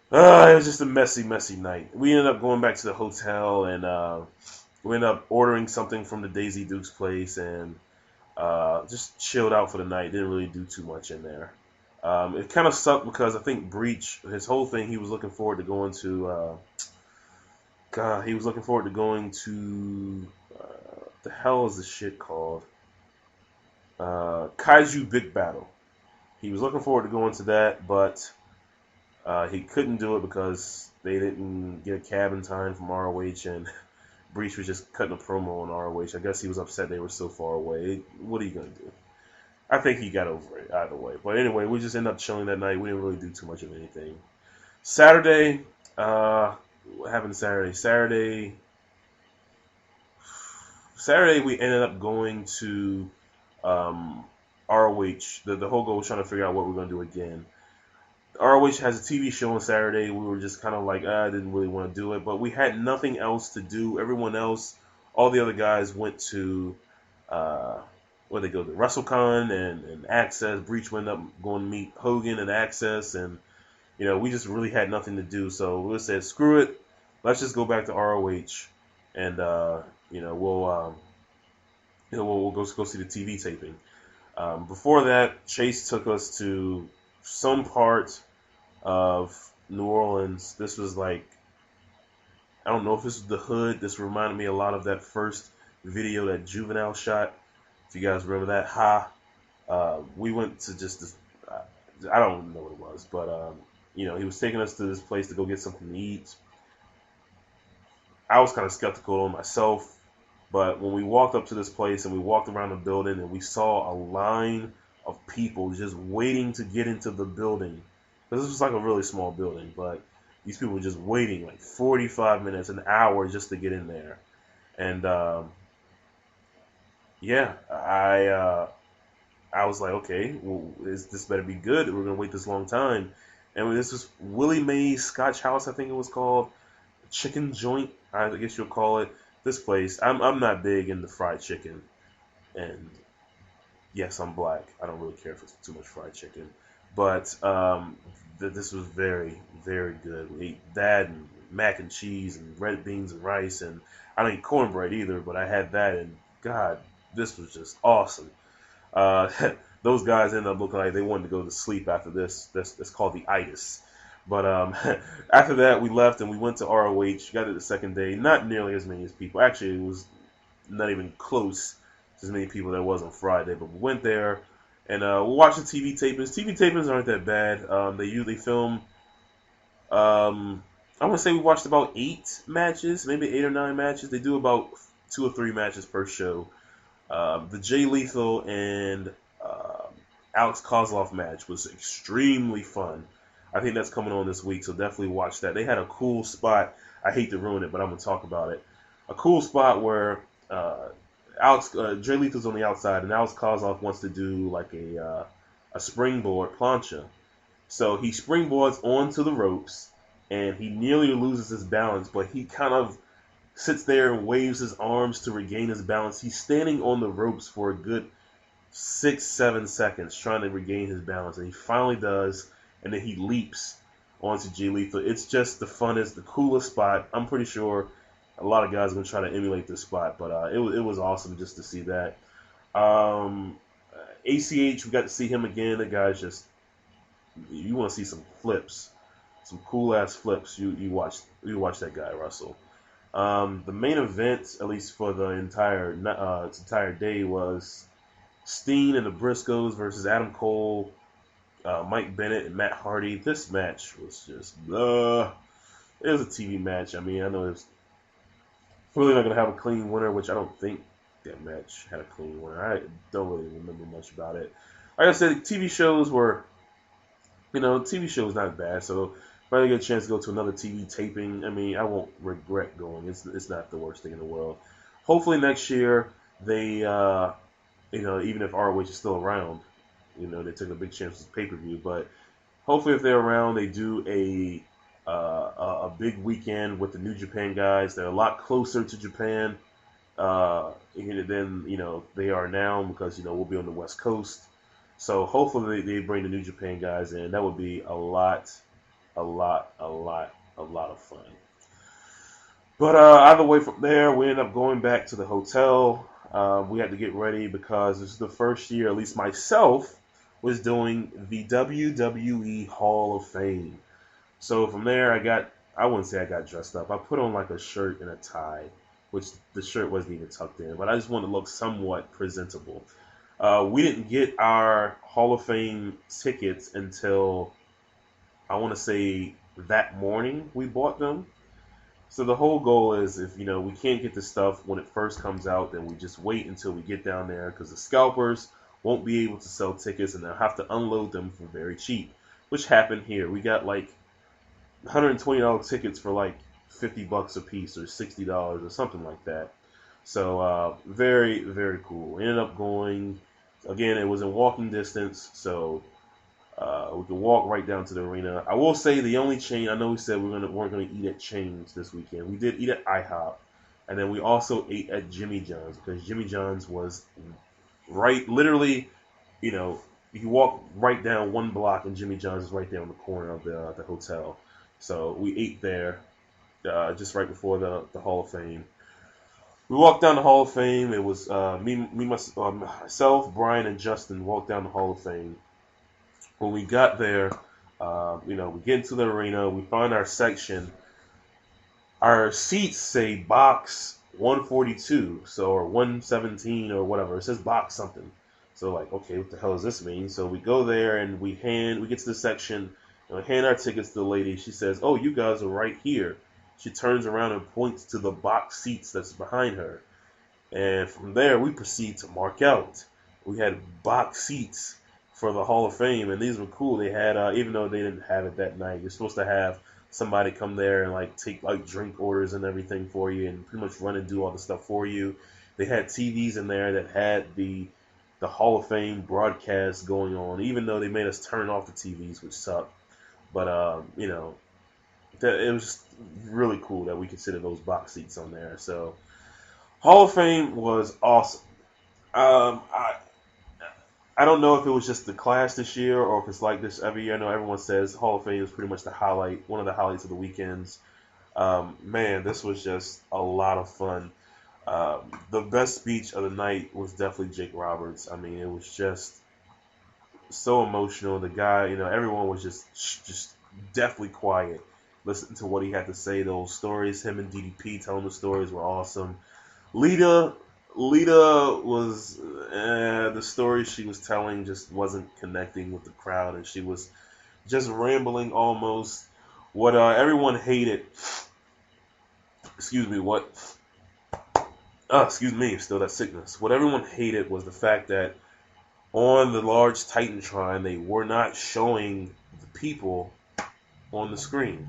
It was just a messy night. We ended up going back to the hotel and we ended up ordering something from the Daisy Duke's place and just chilled out for the night. Didn't really do too much in there. It kind of sucked because I think Breach, his whole thing, he was looking forward to going to. God, he was looking forward to going to. The hell is this shit called? Kaiju Big Battle. He was looking forward to going to that, but he couldn't do it because they didn't get a cab in time from ROH, and Breach was just cutting a promo on ROH. I guess he was upset they were so far away. What are you gonna do? I think he got over it either way. But anyway, we just ended up chilling that night. We didn't really do too much of anything. Saturday, what happened Saturday? Saturday we ended up going to ROH. The whole goal was trying to figure out what we're going to do again. ROH has a TV show on Saturday. We were just kind of like, I didn't really want to do it. But we had nothing else to do. Everyone else, all the other guys went to, where they go to WrestleCon and Access. Breach went up going to meet Hogan and Access. And, we just really had nothing to do. So we said, screw it. Let's just go back to ROH. And, we'll go see the TV taping. Before that, Chase took us to some part of New Orleans. This was like, I don't know if this was the hood. This reminded me a lot of that first video that Juvenile shot. If you guys remember that, we went to just this, I don't know what it was, but he was taking us to this place to go get something to eat. I was kind of skeptical on myself. But when we walked up to this place and we walked around the building and we saw a line of people just waiting to get into the building. Because this was like a really small building, but these people were just waiting like 45 minutes, an hour just to get in there. And I was like, okay, well, this better be good. We're going to wait this long time. And this was Willie Mae's Scotch House, I think it was called. Chicken joint, I guess you'll call it. This place, I'm not big into fried chicken, and yes, I'm black. I don't really care for too much fried chicken, but this was very, very good. We ate that and mac and cheese and red beans and rice, and I don't eat cornbread either, but I had that, and God, this was just awesome. Those guys ended up looking like they wanted to go to sleep after this. That's called the itis. But after that, we left and we went to ROH. Got it the second day. Not nearly as many as people. Actually, it was not even close to as many people that was on Friday. But we went there and we watched the TV tapings. TV tapings aren't that bad. They usually film. I want to say we watched about 8 matches, maybe 8 or 9 matches. They do about 2 or 3 matches per show. The Jay Lethal and Alex Kozlov match was extremely fun. I think that's coming on this week, so definitely watch that. They had a cool spot. I hate to ruin it, but I'm going to talk about it. A cool spot where Jay Lethal's on the outside, and Alex Kozlov wants to do like a springboard plancha. So he springboards onto the ropes, and he nearly loses his balance, but he kind of sits there and waves his arms to regain his balance. He's standing on the ropes for a good 6-7 seconds trying to regain his balance, and he finally does. And then he leaps onto Jay Lethal. It's just the funnest, the coolest spot. I'm pretty sure a lot of guys are going to try to emulate this spot, but it was awesome just to see that. ACH, we got to see him again. The guy's just, you want to see some flips, some cool-ass flips. You watch that guy wrestle. The main event, at least for the entire day, was Steen and the Briscoes versus Adam Cole, Mike Bennett and Matt Hardy. This match was just blah. It was a TV match. I mean, I know it's really not going to have a clean winner, which I don't think that match had a clean winner. I don't really remember much about it. Like I said, TV shows not bad. So if I get a chance to go to another TV taping, I mean, I won't regret going. It's not the worst thing in the world. Hopefully next year they, even if ROH is still around, they took a big chance with pay-per-view, but hopefully if they're around, they do a big weekend with the New Japan guys. They're a lot closer to Japan than they are now because we'll be on the West Coast. So hopefully they bring the New Japan guys in. That would be a lot a lot of fun. But either way, from there, we ended up going back to the hotel. We had to get ready because this is the first year, at least myself, was doing the WWE Hall of Fame. So from there, I wouldn't say I got dressed up. I put on like a shirt and a tie, which the shirt wasn't even tucked in, but I just wanted to look somewhat presentable. We didn't get our Hall of Fame tickets until I want to say that morning we bought them. So the whole goal is if we can't get the stuff when it first comes out, then we just wait until we get down there because the scalpers won't be able to sell tickets and they'll have to unload them for very cheap, which happened here. We got like $120 tickets for like $50 a piece or $60 or something like that. So very very cool. We ended up going again. It was in walking distance, so we could walk right down to the arena. I will say the only chain. I know we said weren't gonna eat at chains this weekend. We did eat at IHOP, and then we also ate at Jimmy John's because Jimmy John's was right, literally, you know, you walk right down one block and Jimmy John's is right there on the corner of the hotel. So we ate there just right before the Hall of Fame. We walked down the Hall of Fame. It was myself, Brian, and Justin walked down the Hall of Fame. When we got there, we get into the arena. We find our section. Our seats say box 142, so or 117 or whatever. It says box something. So like, okay, what the hell does this mean? So we go there and we get to the section and we hand our tickets to the lady. She says, "Oh, you guys are right here." She turns around and points to the box seats that's behind her. And from there, we proceed to mark out. We had box seats for the Hall of Fame, and these were cool. They had, even though they didn't have it that night, you're supposed to have somebody come there and like take like drink orders and everything for you, and pretty much run and do all the stuff for you. They had TVs in there that had the Hall of Fame broadcast going on, even though they made us turn off the TVs, which sucked. But it was just really cool that we could sit in those box seats on there. So Hall of Fame was awesome. Um, I I don't know if it was just the class this year or if it's like this every year. I know everyone says Hall of Fame is pretty much one of the highlights of the weekends. Man, this was just a lot of fun. The best speech of the night was definitely Jake Roberts. I mean, it was just so emotional. The guy, everyone was just definitely quiet. Listen to what he had to say. Those stories, him and DDP telling the stories were awesome. Lita, Lita was the story she was telling just wasn't connecting with the crowd, and she was just rambling almost. What everyone hated. Excuse me. Excuse me. Still that sickness. What everyone hated was the fact that on the large Titantron they were not showing the people on the screen.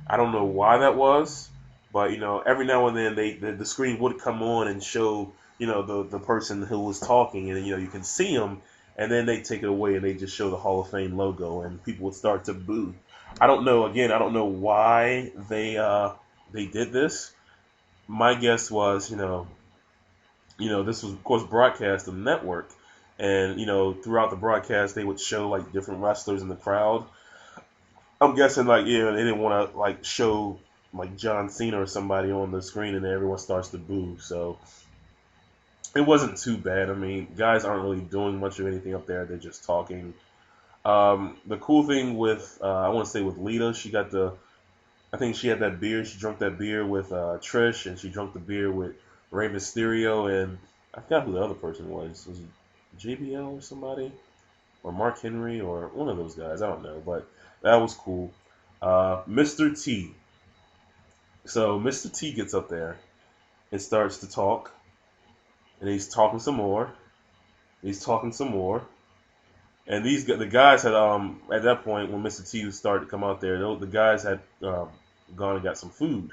I don't know why that was, but every now and then the screen would come on and show the person who was talking, and you can see them, and then they take it away and they just show the Hall of Fame logo, and people would start to boo. I don't know. Again, I don't know why they did this. My guess was this was of course broadcast on the network, and throughout the broadcast they would show like different wrestlers in the crowd. I'm guessing they didn't want to like show like John Cena or somebody on the screen and then everyone starts to boo. So it wasn't too bad. I mean, guys aren't really doing much of anything up there. They're just talking. The cool thing with I want to say with Lita, I think she had that beer. She drank that beer with Trish, and she drank the beer with Rey Mysterio, and I forgot who the other person was. Was it JBL or somebody? Or Mark Henry, or one of those guys. I don't know, but that was cool. Mr. T. So Mr. T gets up there and starts to talk, and he's talking some more. He's talking some more, and the guys had at that point when Mr. T started to come out there, the guys had gone and got some food.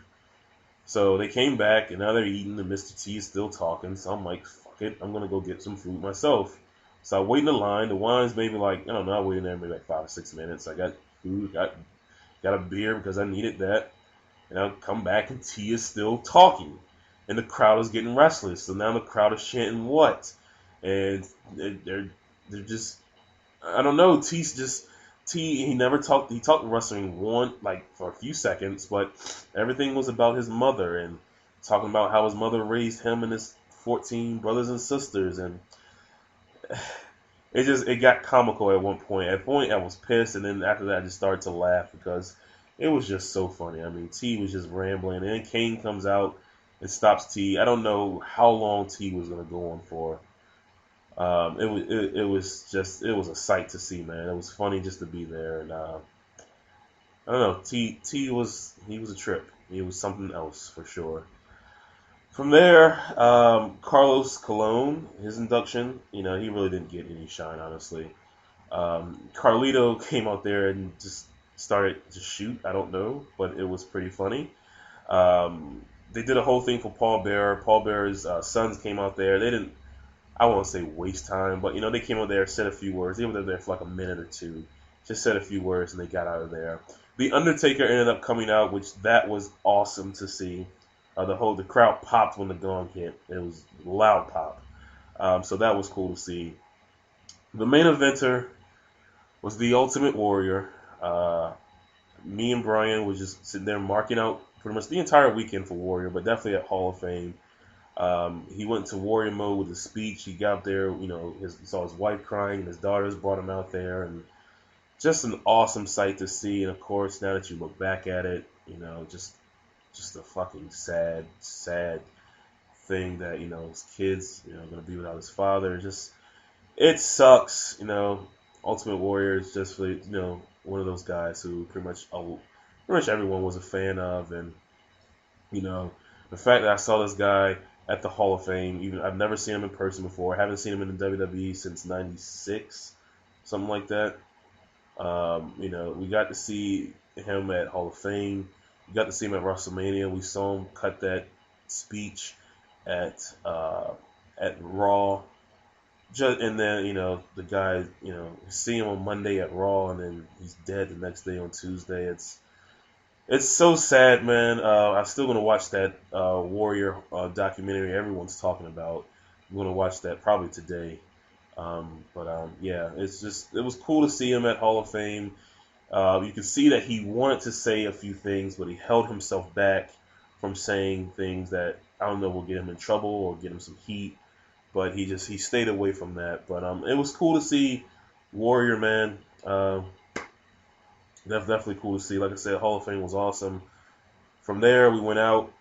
So they came back, and now they're eating, and Mr. T is still talking. So I'm like, fuck it, I'm gonna go get some food myself. So I wait in the line. The line's maybe like, I don't know, I waited there maybe like 5 or 6 minutes. I got food, got a beer because I needed that. And I'll come back and T is still talking. And the crowd is getting restless. So now the crowd is chanting what? And they're just, I don't know, T's T, he never talked. He talked wrestling for a few seconds, but everything was about his mother and talking about how his mother raised him and his 14 brothers and sisters, and it got comical at one point. At point, I was pissed, and then after that, I just started to laugh because it was just so funny. I mean, T was just rambling, and then Kane comes out and stops T. I don't know how long T was gonna go on for. It was a sight to see, man. It was funny just to be there, and I don't know. T was a trip. He was something else for sure. From there, Carlos Colon, his induction, he really didn't get any shine, honestly. Carlito came out there and just started to shoot. I don't know, but it was pretty funny. They did a whole thing for Paul Bearer. Paul Bearer's sons came out there. They didn't, I won't say waste time, but they came out there, said a few words. They were there for like a minute or two, just said a few words, and they got out of there. The Undertaker ended up coming out, which that was awesome to see. The crowd popped when the gong hit. It was a loud pop. So that was cool to see. The main eventer was the Ultimate Warrior. Me and Brian was just sitting there marking out pretty much the entire weekend for Warrior, but definitely at Hall of Fame. He went to Warrior mode with his speech. He got there, he saw his wife crying, and his daughters brought him out there, and just an awesome sight to see. And of course, now that you look back at it, just a fucking sad thing that his kids, gonna be without his father. It sucks, Ultimate Warrior is just really, one of those guys who pretty much everyone was a fan of, and the fact that I saw this guy at the Hall of Fame, even I've never seen him in person before. I haven't seen him in the WWE since '96, something like that. We got to see him at Hall of Fame. We got to see him at WrestleMania. We saw him cut that speech at Raw. And then the guy, see him on Monday at Raw, and then he's dead the next day on Tuesday. It's so sad, man. I'm still gonna watch that Warrior documentary everyone's talking about. I'm gonna watch that probably today. Yeah, it was cool to see him at Hall of Fame. You can see that he wanted to say a few things, but he held himself back from saying things that I don't know will get him in trouble or get him some heat. But he stayed away from that. But it was cool to see Warrior, man. Definitely cool to see. Like I said, Hall of Fame was awesome. From there, we went out.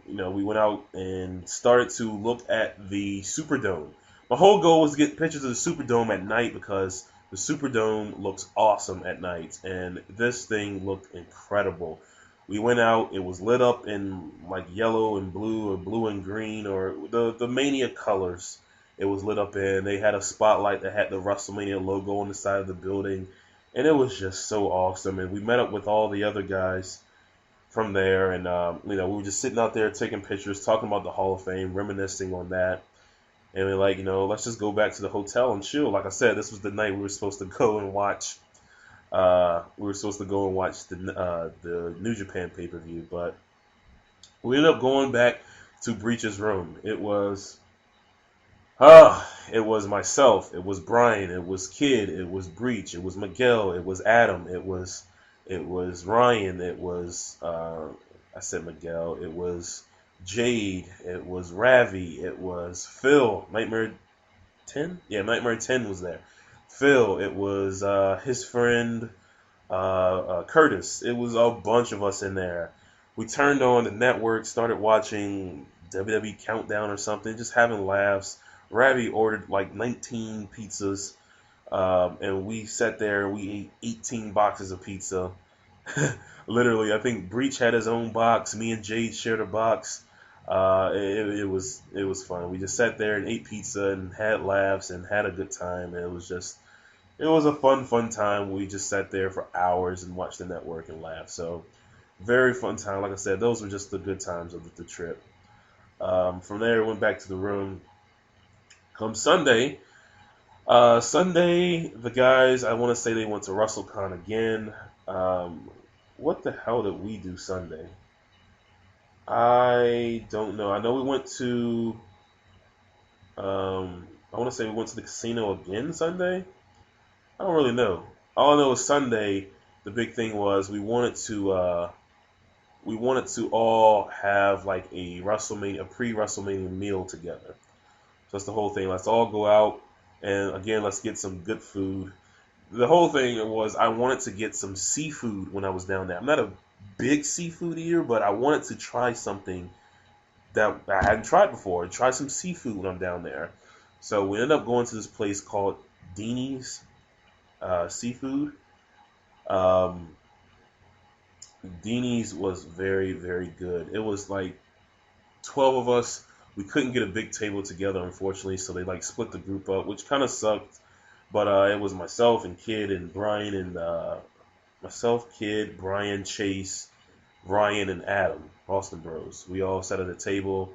We went out and started to look at the Superdome. My whole goal was to get pictures of the Superdome at night because the Superdome looks awesome at night, and this thing looked incredible. We went out. It was lit up in like yellow and blue, or blue and green, or the Mania colors. It was lit up in. They had a spotlight that had the WrestleMania logo on the side of the building, and it was just so awesome. And we met up with all the other guys from there, and we were just sitting out there taking pictures, talking about the Hall of Fame, reminiscing on that. And we're like, let's just go back to the hotel and chill. Like I said, this was the night we were supposed to go and watch. The New Japan pay-per-view, but we ended up going back to Breach's room. It was myself, it was Brian, it was Kid, it was Breach, it was Miguel, it was Adam, it was Ryan, it was I said Miguel, it was Jade, it was Ravi, it was Phil, Nightmare 10? Yeah, Nightmare 10 was there. Phil, it was his friend Curtis. It was a bunch of us in there. We turned on the network, started watching WWE Countdown or something, just having laughs. Ravi ordered like 19 pizzas, and we sat there and we ate 18 boxes of pizza. Literally, I think Breach had his own box. Me and Jade shared a box. It was fun. We just sat there and ate pizza and had laughs and had a good time. And it was a fun time. We just sat there for hours and watched the network and laughed. So very fun time. Like I said, those were just the good times of the trip. From there, we went back to the room. Come Sunday, the guys, I want to say they went to WrestleCon again. What the hell did we do Sunday? I don't know. I know we went to, I want to say we went to the casino again Sunday. I don't really know. All I know is Sunday, the big thing was we wanted to all have like a pre-WrestleMania meal together. So that's the whole thing. Let's all go out and again, let's get some good food. The whole thing was I wanted to get some seafood when I was down there. I'm not a big seafood eater, but I wanted to try something that I hadn't tried before. Try some seafood when I'm down there. So we ended up going to this place called Deanie's Seafood. Um, Deanie's was very, very good. It was like 12 of us. We couldn't get a big table together, unfortunately, so they like split the group up, which kind of sucked. But it was myself and Kid and Brian and myself, Kid, Brian, Chase, Ryan, and Adam, Boston Bros. We all sat at a table.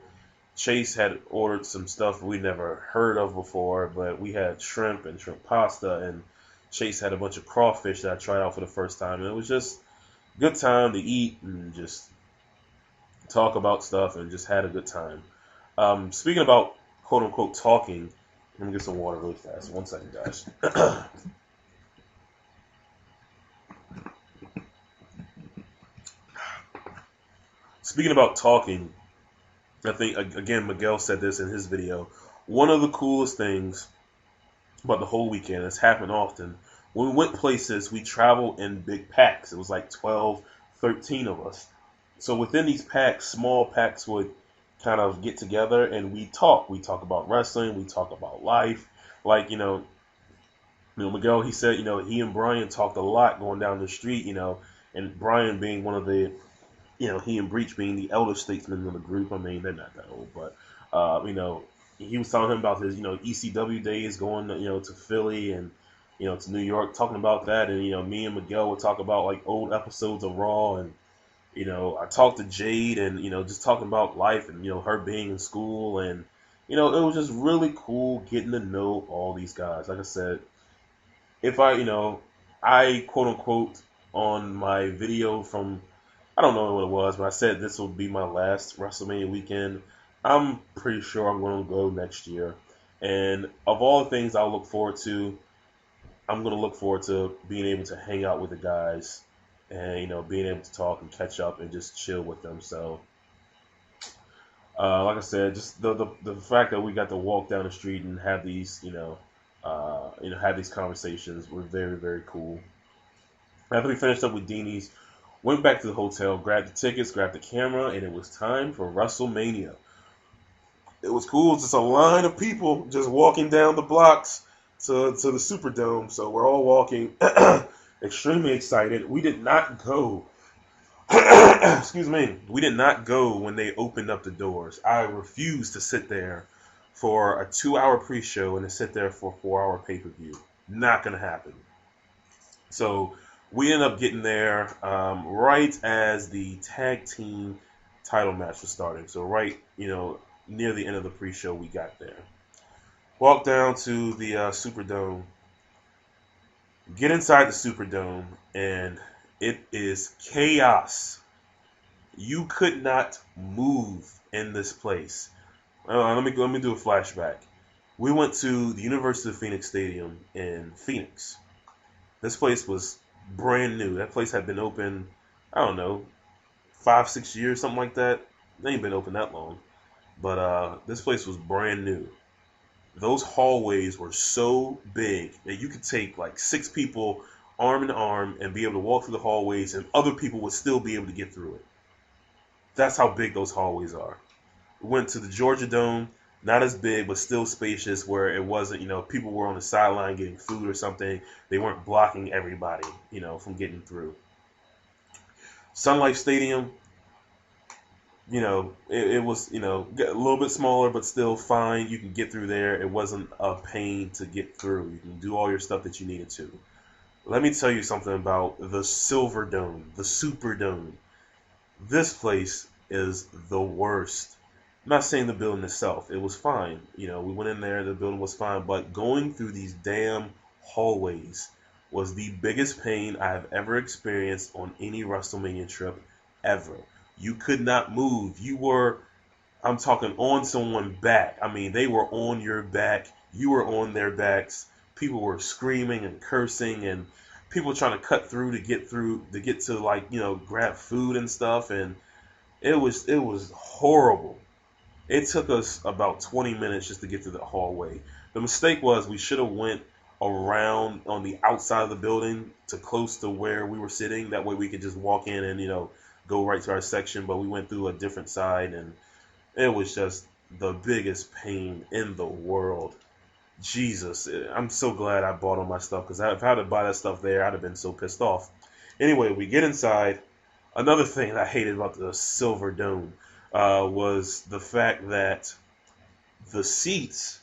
Chase had ordered some stuff we never heard of before, but we had shrimp and shrimp pasta, and Chase had a bunch of crawfish that I tried out for the first time. And it was just a good time to eat and just talk about stuff and just had a good time. Speaking about quote unquote talking, let me get some water really fast. 1 second, guys. Speaking about talking, I think, again, Miguel said this in his video. One of the coolest things about the whole weekend, it's happened often, when we went places, we traveled in big packs. It was like 12, 13 of us. So within these packs, small packs would kind of get together and we talk. We talk about wrestling. We talk about life. Like, Miguel, he said, he and Brian talked a lot going down the street, and Brian being one of the, he and Breach being the elder statesmen of the group. I mean, they're not that old, but, he was telling him about his, ECW days going, to Philly and, to New York, talking about that. And, me and Miguel would talk about like old episodes of Raw. And, I talked to Jade and, just talking about life and, her being in school. And, it was just really cool getting to know all these guys. Like I said, if I quote unquote on my video from, I don't know what it was, but I said this will be my last WrestleMania weekend. I'm pretty sure I'm going to go next year. And of all the things I'll look forward to, I'm going to look forward to being able to hang out with the guys and, being able to talk and catch up and just chill with them. So, like I said, just the fact that we got to walk down the street and have these, have these conversations were very, very cool. After we finished up with Deanie's, went back to the hotel, grabbed the tickets, grabbed the camera, and it was time for WrestleMania. It was cool, just a line of people just walking down the blocks to the Superdome. So we're all walking, extremely excited. We did not go. Excuse me. We did not go when they opened up the doors. I refused to sit there for a 2-hour pre-show and to sit there for a 4-hour pay-per-view. Not gonna happen. So we ended up getting there right as the tag team title match was starting. So right, near the end of the pre-show, we got there. Walk down to the Superdome. Get inside the Superdome, and it is chaos. You could not move in this place. Let me do a flashback. We went to the University of Phoenix Stadium in Phoenix. This place was brand new. That place had been open, I don't know, 5-6 years, something like that. They ain't been open that long. But this place was brand new. Those hallways were so big that you could take like 6 people arm in arm and be able to walk through the hallways and other people would still be able to get through it. That's how big those hallways are. We went to the Georgia Dome, not as big, but still spacious, where it wasn't, people were on the sideline getting food or something. They weren't blocking everybody, from getting through. Sun Life Stadium, it was, a little bit smaller, but still fine. You can get through there. It wasn't a pain to get through. You can do all your stuff that you needed to. Let me tell you something about the Silver Dome, the Superdome. This place is the worst. I'm not saying the building itself. It was fine. We went in there, the building was fine. But going through these damn hallways was the biggest pain I have ever experienced on any WrestleMania trip ever. You could not move. I'm talking on someone's back. I mean, they were on your back. You were on their backs. People were screaming and cursing, and people trying to cut through to get to like grab food and stuff, and it was horrible. It took us about 20 minutes just to get to the hallway. The mistake was we should have went around on the outside of the building to close to where we were sitting. That way we could just walk in and go right to our section. But we went through a different side, and it was just the biggest pain in the world. Jesus, I'm so glad I bought all my stuff, because if I had to buy that stuff there, I'd have been so pissed off. Anyway, we get inside. Another thing that I hated about the Silver Dome was the fact that the seats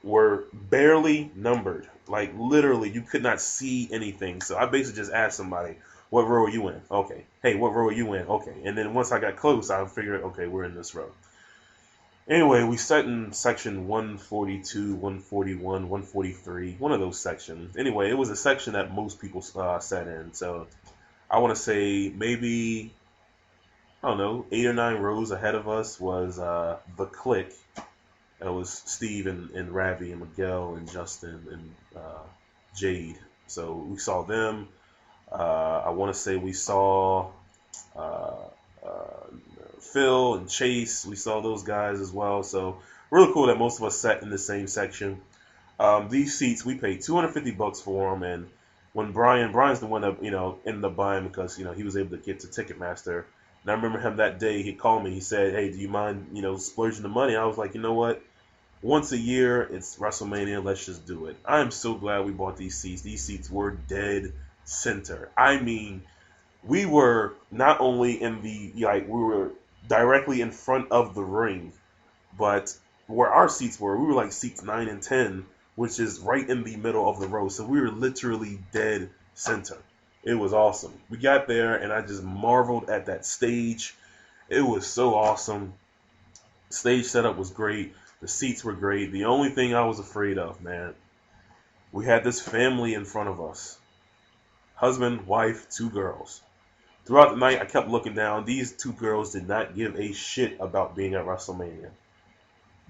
were barely numbered. Like, literally, you could not see anything. So I basically just asked somebody, what row are you in? Okay. Hey, what row are you in? Okay. And then once I got close, I figured, okay, we're in this row. Anyway, we sat in section 142, 141, 143, one of those sections. Anyway, it was a section that most people sat in. So I want to say maybe, I don't know, 8 or 9 rows ahead of us was the Clique. It was Steve and Ravi and Miguel and Justin and Jade. So we saw them. I want to say we saw Phil and Chase. We saw those guys as well. So really cool that most of us sat in the same section. These seats, we paid $250 for them. And when Brian's the one that ended up buying, because he was able to get to Ticketmaster. And I remember him that day. He called me. He said, "Hey, do you mind splurging the money?" I was like, you know what? Once a year, it's WrestleMania. Let's just do it. I am so glad we bought these seats. These seats were dead center. I mean, we were not only in we were directly in front of the ring, but where our seats were, we were like seats 9 and 10, which is right in the middle of the row. So we were literally dead center. It was awesome. We got there, and I just marveled at that stage. It was so awesome. Stage setup was great. The seats were great. The only thing I was afraid of, man, we had this family in front of us. Husband, wife, 2 girls. Throughout the night, I kept looking down. These 2 girls did not give a shit about being at WrestleMania.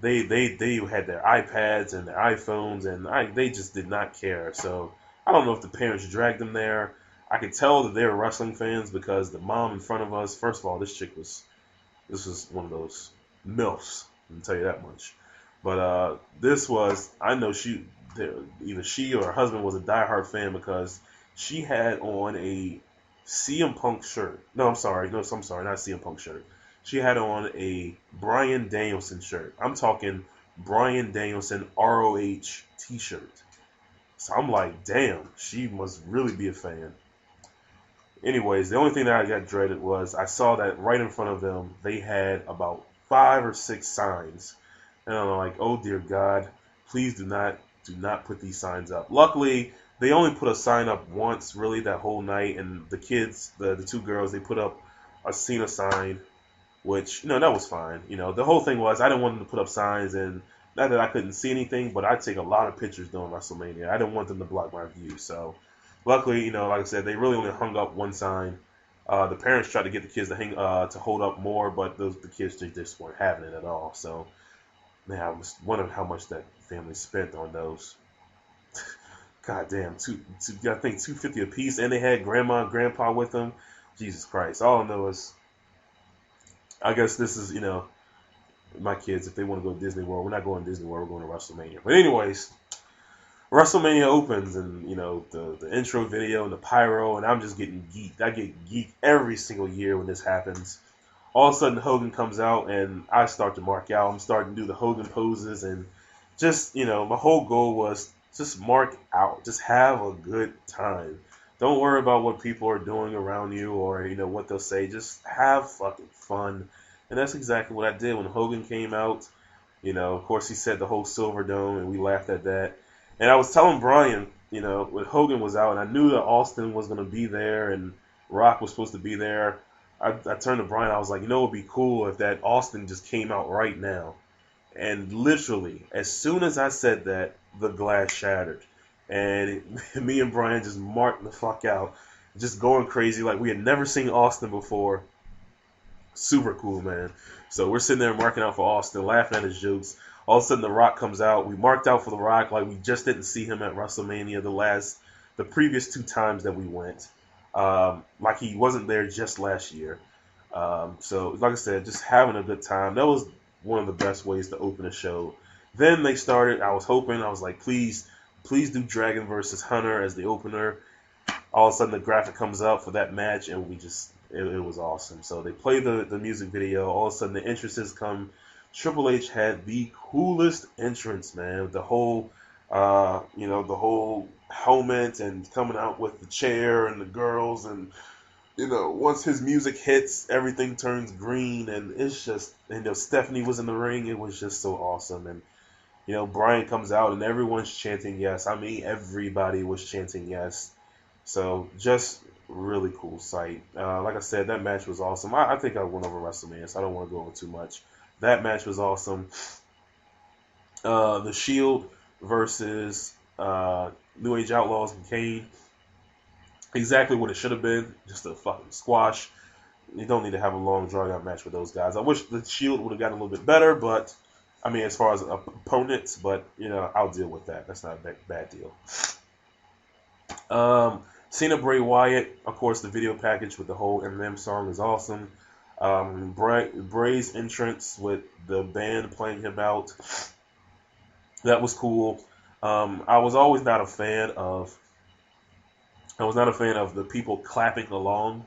They had their iPads and their iPhones, and they just did not care. So I don't know if the parents dragged them there. I could tell that they were wrestling fans, because the mom in front of us, first of all, this was one of those MILFs. I can tell you that much. But I know either she or her husband was a diehard fan, because she had on a CM Punk shirt. I'm sorry, not CM Punk shirt. She had on a Bryan Danielson shirt. I'm talking Bryan Danielson ROH t-shirt. So I'm like, damn, she must really be a fan. Anyways, the only thing that I got dreaded was I saw that right in front of them, they had about 5 or 6 signs. And I'm like, oh dear God, please do not put these signs up. Luckily, they only put a sign up once, really, that whole night. And the kids, the 2 girls, they put up a Cena sign, which, that was fine. The whole thing was I didn't want them to put up signs, and not that I couldn't see anything, but I take a lot of pictures during WrestleMania. I didn't want them to block my view. So luckily, like I said, they really only hung up one sign. The parents tried to get the kids to hold up more, but the kids just weren't having it at all. So, man, I was wondering how much that family spent on those. God damn, I think $250 a piece, and they had grandma and grandpa with them. Jesus Christ! All I know is, I guess this is my kids, if they want to go to Disney World, we're not going to Disney World. We're going to WrestleMania. But anyways, WrestleMania opens, and the intro video and the pyro, and I'm just getting geeked. I get geeked every single year when this happens. All of a sudden, Hogan comes out, and I start to mark out. I'm starting to do the Hogan poses, and just my whole goal was just mark out, just have a good time. Don't worry about what people are doing around you or what they'll say. Just have fucking fun, and that's exactly what I did when Hogan came out. Of course, he said the whole Silver Dome, and we laughed at that. And I was telling Brian, when Hogan was out, and I knew that Austin was going to be there and Rock was supposed to be there. I turned to Brian. I was like, it would be cool if that Austin just came out right now. And literally, as soon as I said that, the glass shattered. And me and Brian just marked the fuck out, just going crazy like we had never seen Austin before. Super cool, man. So we're sitting there marking out for Austin, laughing at his jokes. All of a sudden, The Rock comes out. We marked out for The Rock like we just didn't see him at WrestleMania, the the previous 2 times that we went. Like he wasn't there just last year. So, like I said, just having a good time. That was one of the best ways to open a show. Then they started. I was like, please do Dragon versus Hunter as the opener. All of a sudden, the graphic comes up for that match, and it was awesome. So they play the music video. All of a sudden, the entrances come. Triple H had the coolest entrance, man. The whole, the whole helmet and coming out with the chair and the girls, and once his music hits, everything turns green, and it's just, Stephanie was in the ring. It was just so awesome, and Brian comes out, and everyone's chanting yes. I mean, everybody was chanting yes. So just really cool sight. Like I said, that match was awesome. I think I went over WrestleMania, so I don't want to go over too much. That match was awesome. The Shield versus New Age Outlaws and Kane. Exactly what it should have been. Just a fucking squash. You don't need to have a long, drawn-out match with those guys. I wish the Shield would have gotten a little bit better, but I mean, as far as opponents, but I'll deal with that. That's not a bad deal. Cena Bray Wyatt, of course, the video package with the whole Eminem song is awesome. Bray's entrance with the band playing him out, that was cool. I was not a fan of the people clapping along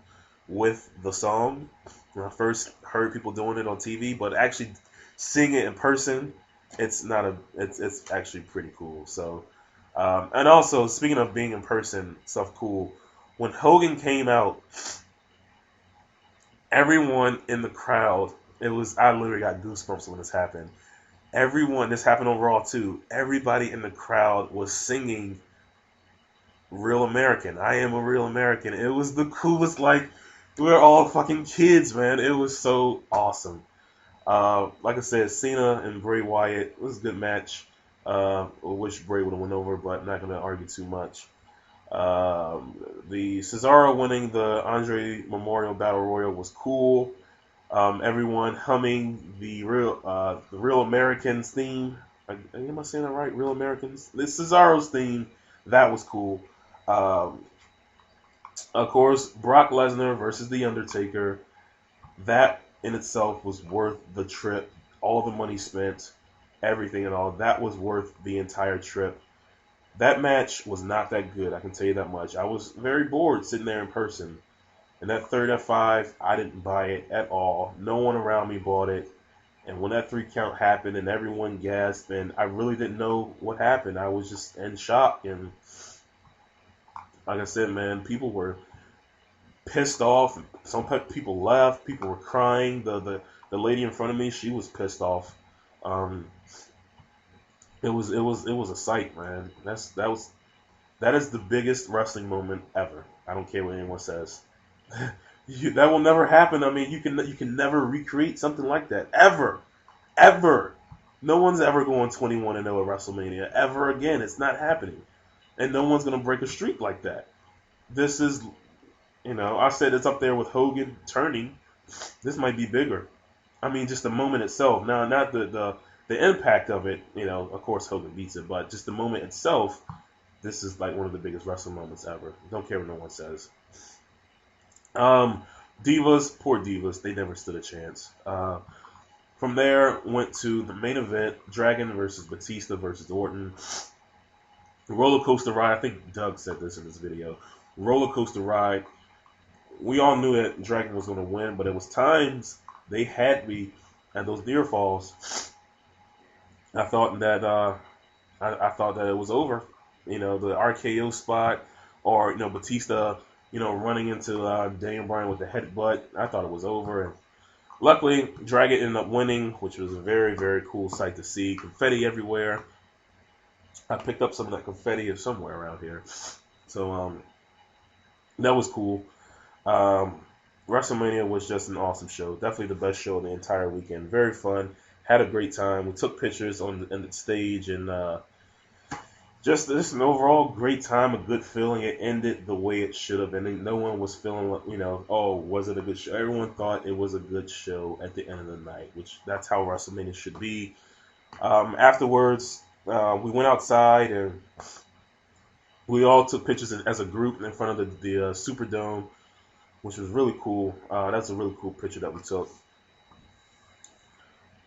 with the song. When I first heard people doing it on TV, but actually seeing it in person, it's actually pretty cool. So. And also, speaking of being in person, stuff cool. When Hogan came out, everyone in the crowd, I literally got goosebumps when this happened. This happened on Raw too. Everybody in the crowd was singing Real American. I am a real American. It was the coolest, like, we're all fucking kids, man. It was so awesome. Like I said, Cena and Bray Wyatt, it was a good match. I wish Bray would have went over, but I'm not going to argue too much. The Cesaro winning the Andre Memorial Battle Royal was cool. Everyone humming the Real Americans theme. Am I saying that right? Real Americans? The Cesaro's theme. That was cool. Of course, Brock Lesnar versus The Undertaker. That in itself was worth the trip. All the money spent. Everything and all, that was worth the entire trip. That match was not that good, I can tell you that much. I was very bored sitting there in person. And that third F5, I didn't buy it at all. No one around me bought it. And when that 3 count happened and everyone gasped, and I really didn't know what happened, I was just in shock. And like I said, man, people were pissed off. Some people left. People were crying. The lady in front of me, she was pissed off. It was a sight, man. That is the biggest wrestling moment ever. I don't care what anyone says. That will never happen. I mean, you can never recreate something like that ever. No one's ever going 21-0 at WrestleMania ever again. It's not happening, and no one's gonna break a streak like that. This is, I said it's up there with Hogan turning. This might be bigger. I mean, just the moment itself. Now, not the impact of it, of course Hogan beats it, but just the moment itself, this is like one of the biggest wrestling moments ever. Don't care what no one says. Divas, poor Divas, they never stood a chance. From there, went to the main event, Dragon versus Batista versus Orton. Roller coaster ride, I think Doug said this in this video. Roller coaster ride. We all knew that Dragon was going to win, but it was times they had me at those near falls. I thought that it was over. The RKO spot, or Batista, running into Daniel Bryan with the headbutt. I thought it was over. And luckily, Dragon ended up winning, which was a very, very cool sight to see. Confetti everywhere. I picked up some of that confetti somewhere around here, so that was cool. WrestleMania was just an awesome show. Definitely the best show of the entire weekend. Very fun. Had a great time. We took pictures on the stage, and just an overall great time, a good feeling. It ended the way it should have, and no one was feeling like, oh, was it a good show? Everyone thought it was a good show at the end of the night, which that's how WrestleMania should be. Afterwards, we went outside, and We all took pictures as a group in front of the Superdome, which was really cool. That's a really cool picture that we took.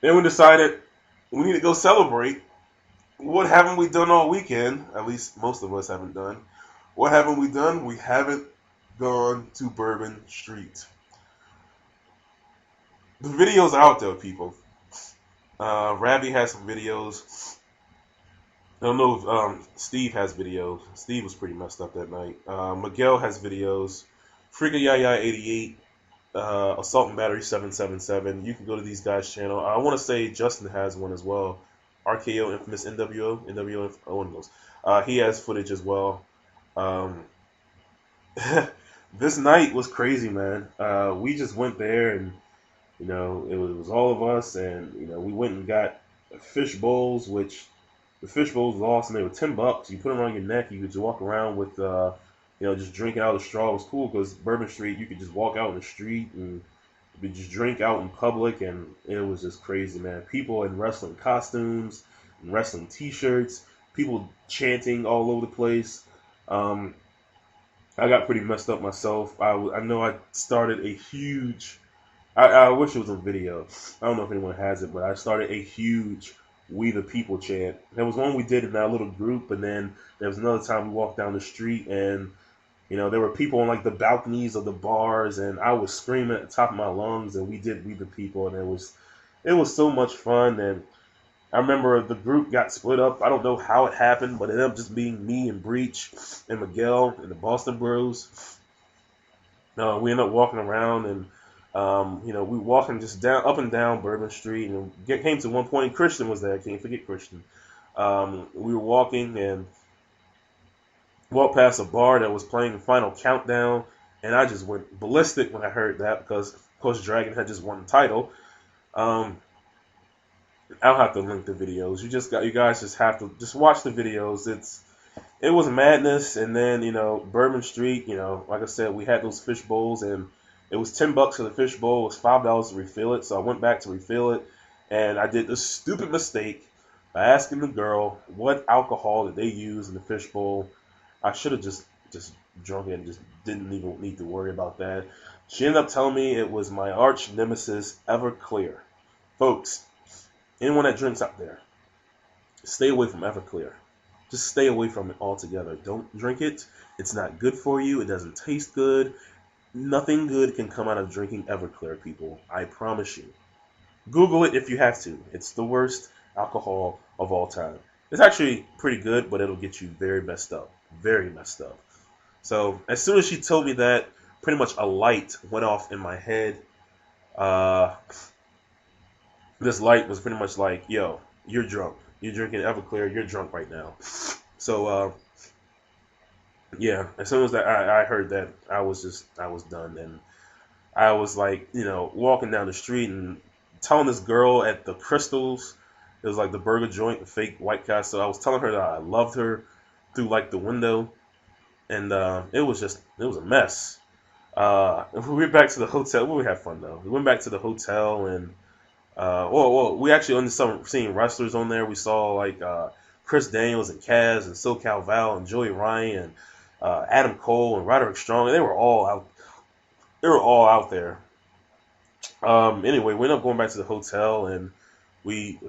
Then we decided we need to go celebrate. What haven't we done all weekend? At least most of us haven't done. What haven't we done? We haven't gone to Bourbon Street. The videos are out there, people. Ravi has some videos. I don't know if Steve has videos. Steve was pretty messed up that night. Miguel has videos. Freaka Yaya 88, Assault and Battery 777. You can go to these guys' channel. I want to say Justin has one as well. RKO Infamous NWO one of those. He has footage as well. Um, this night was crazy, man. We just went there, and it was all of us, and we went and got fish bowls, which the fish bowls was awesome. They were $10. You put them around your neck. You could just walk around with, just drinking out of the straw. It was cool because Bourbon Street, you could just walk out in the street and just drink out in public, and it was just crazy, man. People in wrestling costumes, and wrestling T-shirts, people chanting all over the place. I got pretty messed up myself. I know I started a huge. I wish it was a video. I don't know if anyone has it, but I started a huge "We the People" chant. There was one we did in our little group, and then there was another time we walked down the street, and there were people on like the balconies of the bars, and I was screaming at the top of my lungs, and we did "We the People," and it was so much fun. And I remember the group got split up. I don't know how it happened, but it ended up just being me and Breach and Miguel and the Boston Bros. We ended up walking around, and we walking just up and down Bourbon Street, and came to one point. Christian was there. I can't forget Christian. We were walking and walked past a bar that was playing the Final Countdown, and I just went ballistic when I heard that because, of course, Dragon had just won the title. I'll have to link the videos. You guys just have to just watch the videos. It was madness, and then Bourbon Street. Like I said, we had those fish bowls, and it was $10 for the fish bowl. It was $5 to refill it, so I went back to refill it, and I did the stupid mistake by asking the girl what alcohol did they use in the fish bowl. I should have just drunk it and just didn't even need to worry about that. She ended up telling me it was my arch nemesis, Everclear. Folks, anyone that drinks out there, stay away from Everclear. Just stay away from it altogether. Don't drink it. It's not good for you. It doesn't taste good. Nothing good can come out of drinking Everclear, people. I promise you. Google it if you have to. It's the worst alcohol of all time. It's actually pretty good, but it'll get you very messed up. Very messed up. So as soon as she told me that, pretty much a light went off in my head. This light was pretty much like, yo, you're drunk. You're drinking Everclear. You're drunk right now. So, yeah, as soon as I heard that, I was done. And I was like, walking down the street and telling this girl at the Crystals, it was like the burger joint, the fake White Castle. I was telling her that I loved her through like the window. And it was a mess. We went back to the hotel. Well, we had fun though. We went back to the hotel, and we actually ended up seeing wrestlers on there. We saw like Chris Daniels and Kaz and SoCal Val and Joey Ryan and Adam Cole and Roderick Strong. They were all out. They were all out there. Anyway, we ended up going back to the hotel, and we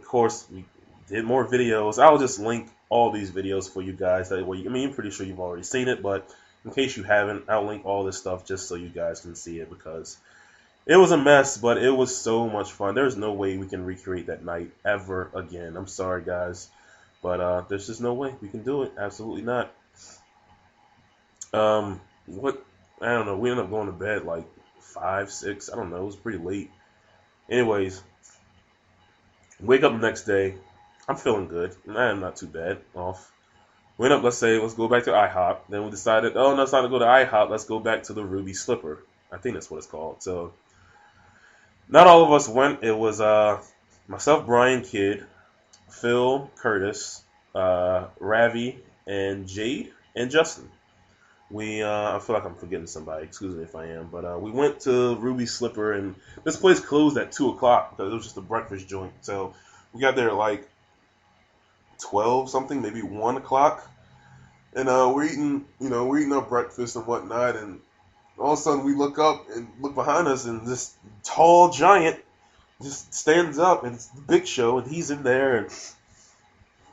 did more videos. I'll just link all these videos for you guys. That way, I'm pretty sure you've already seen it, but in case you haven't, I'll link all this stuff just so you guys can see it, because it was a mess, but it was so much fun. There's no way we can recreate that night ever again. I'm sorry, guys, but there's just no way we can do it. Absolutely not. What? I don't know. We ended up going to bed like 5, 6. I don't know. It was pretty late. Anyways, wake up the next day. I'm feeling good. I'm not too bad off. Went up, let's go back to IHOP. Then we decided, oh, no, it's not to go to IHOP. Let's go back to the Ruby Slipper. I think that's what it's called. So, not all of us went. It was myself, Brian Kidd, Phil, Curtis, Ravi, and Jade, and Justin. I feel like I'm forgetting somebody. Excuse me if I am. But we went to Ruby Slipper, and this place closed at 2 o'clock because it was just a breakfast joint. So, we got there at like 12 something, maybe 1 o'clock. and we're eating our breakfast and whatnot, and all of a sudden we look up and look behind us, and this tall giant just stands up, and it's the Big Show, and he's in there, and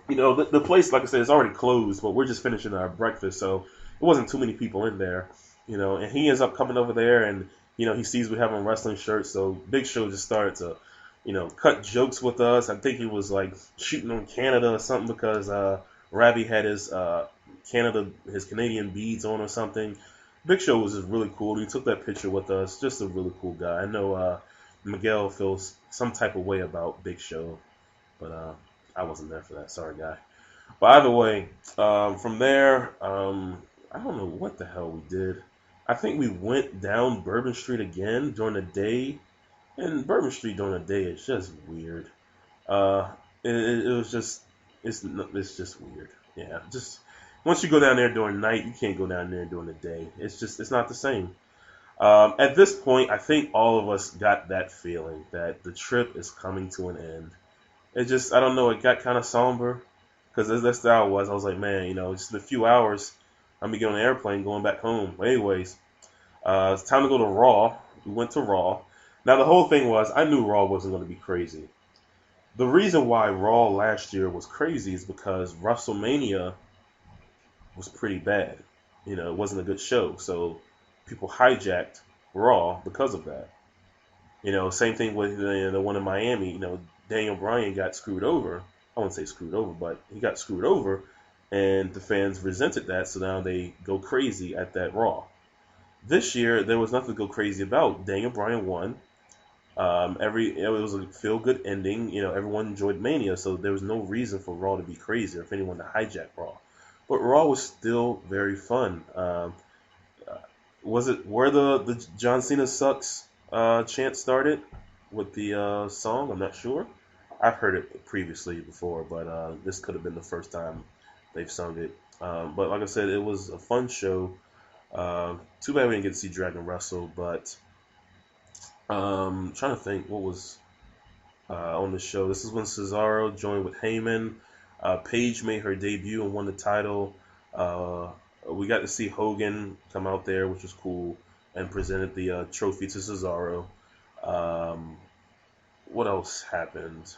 the place, like I said, is already closed, but we're just finishing our breakfast, so it wasn't too many people in there, and he ends up coming over there, and he sees we have on wrestling shirts, so Big Show just started to, cut jokes with us. I think he was like shooting on Canada or something because Ravi had his Canadian beads on or something. Big Show was just really cool. He took that picture with us. Just a really cool guy. I know Miguel feels some type of way about Big Show, but I wasn't there for that. Sorry, guy. But either way, from there, I don't know what the hell we did. I think we went down Bourbon Street again during the day, and Bourbon Street during the day is just weird. It was just it's just weird. Yeah, just once you go down there during night, you can't go down there during the day. It's not the same. At this point, I think all of us got that feeling that the trip is coming to an end. I don't know, it got kind of somber because that's how it was. I was like, man, just in a few hours, I'm gonna get on an airplane going back home. But anyways, it's time to go to Raw. We went to Raw. Now the whole thing was, I knew Raw wasn't going to be crazy. The reason why Raw last year was crazy is because WrestleMania was pretty bad. It wasn't a good show, so people hijacked Raw because of that. Same thing with the one in Miami. Daniel Bryan got screwed over. I wouldn't say screwed over, but he got screwed over, and the fans resented that, so now they go crazy at that Raw. This year, there was nothing to go crazy about. Daniel Bryan won. It was a feel-good ending. Everyone enjoyed Mania, so there was no reason for Raw to be crazy or for anyone to hijack Raw. But Raw was still very fun. Was it where the John Cena sucks chant started with the song? I'm not sure. I've heard it previously before, but this could have been the first time they've sung it. But like I said, it was a fun show. Too bad we didn't get to see Dragon wrestle, but trying to think what was on the show. This is when Cesaro joined with Heyman. Paige made her debut and won the title. We got to see Hogan come out there, which was cool, and presented the trophy to Cesaro. What else happened?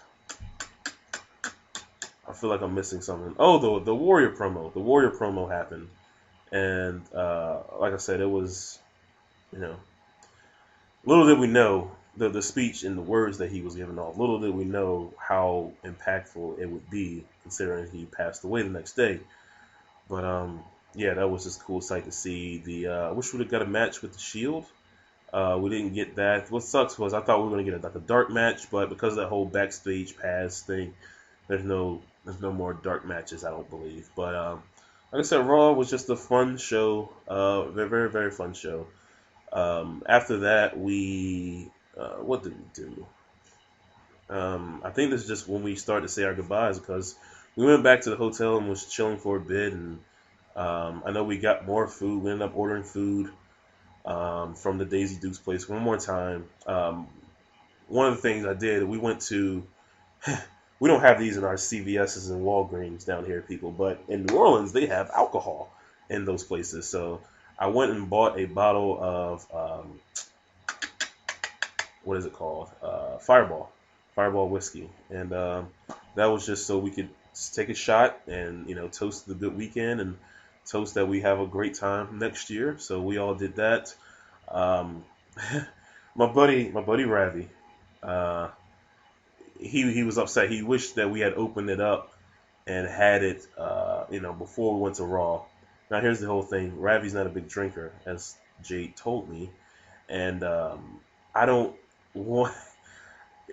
I feel like I'm missing something. Oh, the Warrior promo. The Warrior promo happened. And like I said, it was, little did we know the speech and the words that he was giving off. Little did we know how impactful it would be, considering he passed away the next day. But yeah, that was just a cool sight to see. I wish we'd have got a match with the Shield. We didn't get that. What sucks was I thought we were gonna get like a dark match, but because of that whole backstage pass thing, there's no more dark matches. I don't believe. But like I said, Raw was just a fun show. Very, very, very fun show. After that, what did we do? I think this is just when we started to say our goodbyes because we went back to the hotel and was chilling for a bit. And I know we got more food. We ended up ordering food from the Daisy Duke's place one more time. One of the things I did, we went to. We don't have these in our CVS's and Walgreens down here, people, but in New Orleans, they have alcohol in those places. So I went and bought a bottle of, what is it called? Fireball whiskey. And that was just so we could take a shot and, toast the good weekend and toast that we have a great time next year. So we all did that. My buddy Ravi, he was upset. He wished that we had opened it up and had it, before we went to Raw. Now here's the whole thing. Ravi's not a big drinker, as Jade told me, and I don't want.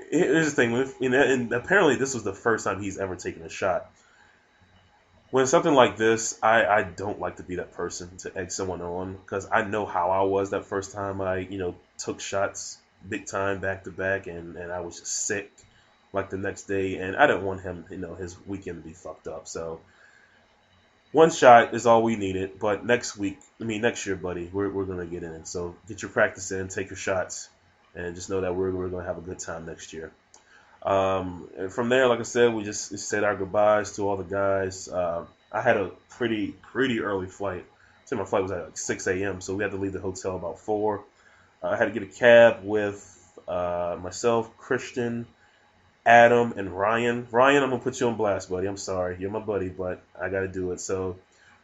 Here's the thing, and apparently this was the first time he's ever taken a shot. When something like this, I don't like to be that person to egg someone on because I know how I was that first time I took shots big time back to back, and I was just sick like the next day, and I didn't want him, his weekend to be fucked up. So one shot is all we needed, but next year, buddy, we're gonna get in. So get your practice in, take your shots, and just know that we're gonna have a good time next year. And from there, like I said, we just said our goodbyes to all the guys. I had a pretty early flight. I think my flight was at like 6 a.m. So we had to leave the hotel about 4. I had to get a cab with myself, Christian, Adam, and Ryan. Ryan, I'm gonna put you on blast, buddy. I'm sorry, you're my buddy, but I gotta do it. So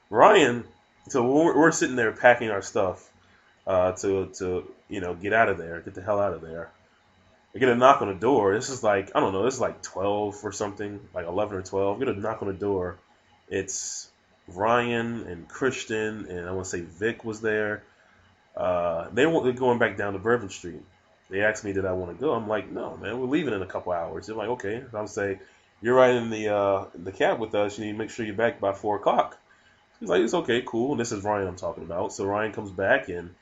Ryan, so we're sitting there packing our stuff to get out of there, get the hell out of there. I get a knock on the door. This is like, I don't know, this is like 12 or something, like 11 or 12. I get a knock on the door. It's Ryan and Christian, and I want to say Vic was there. They're going back down to Bourbon Street. They asked me, did I want to go? I'm like, no, man, we're leaving in a couple hours. They're like, okay. So I'm say, you're riding in the cab with us. You need to make sure you're back by 4 o'clock. He's like, it's okay, cool. And this is Ryan I'm talking about. So Ryan comes back, and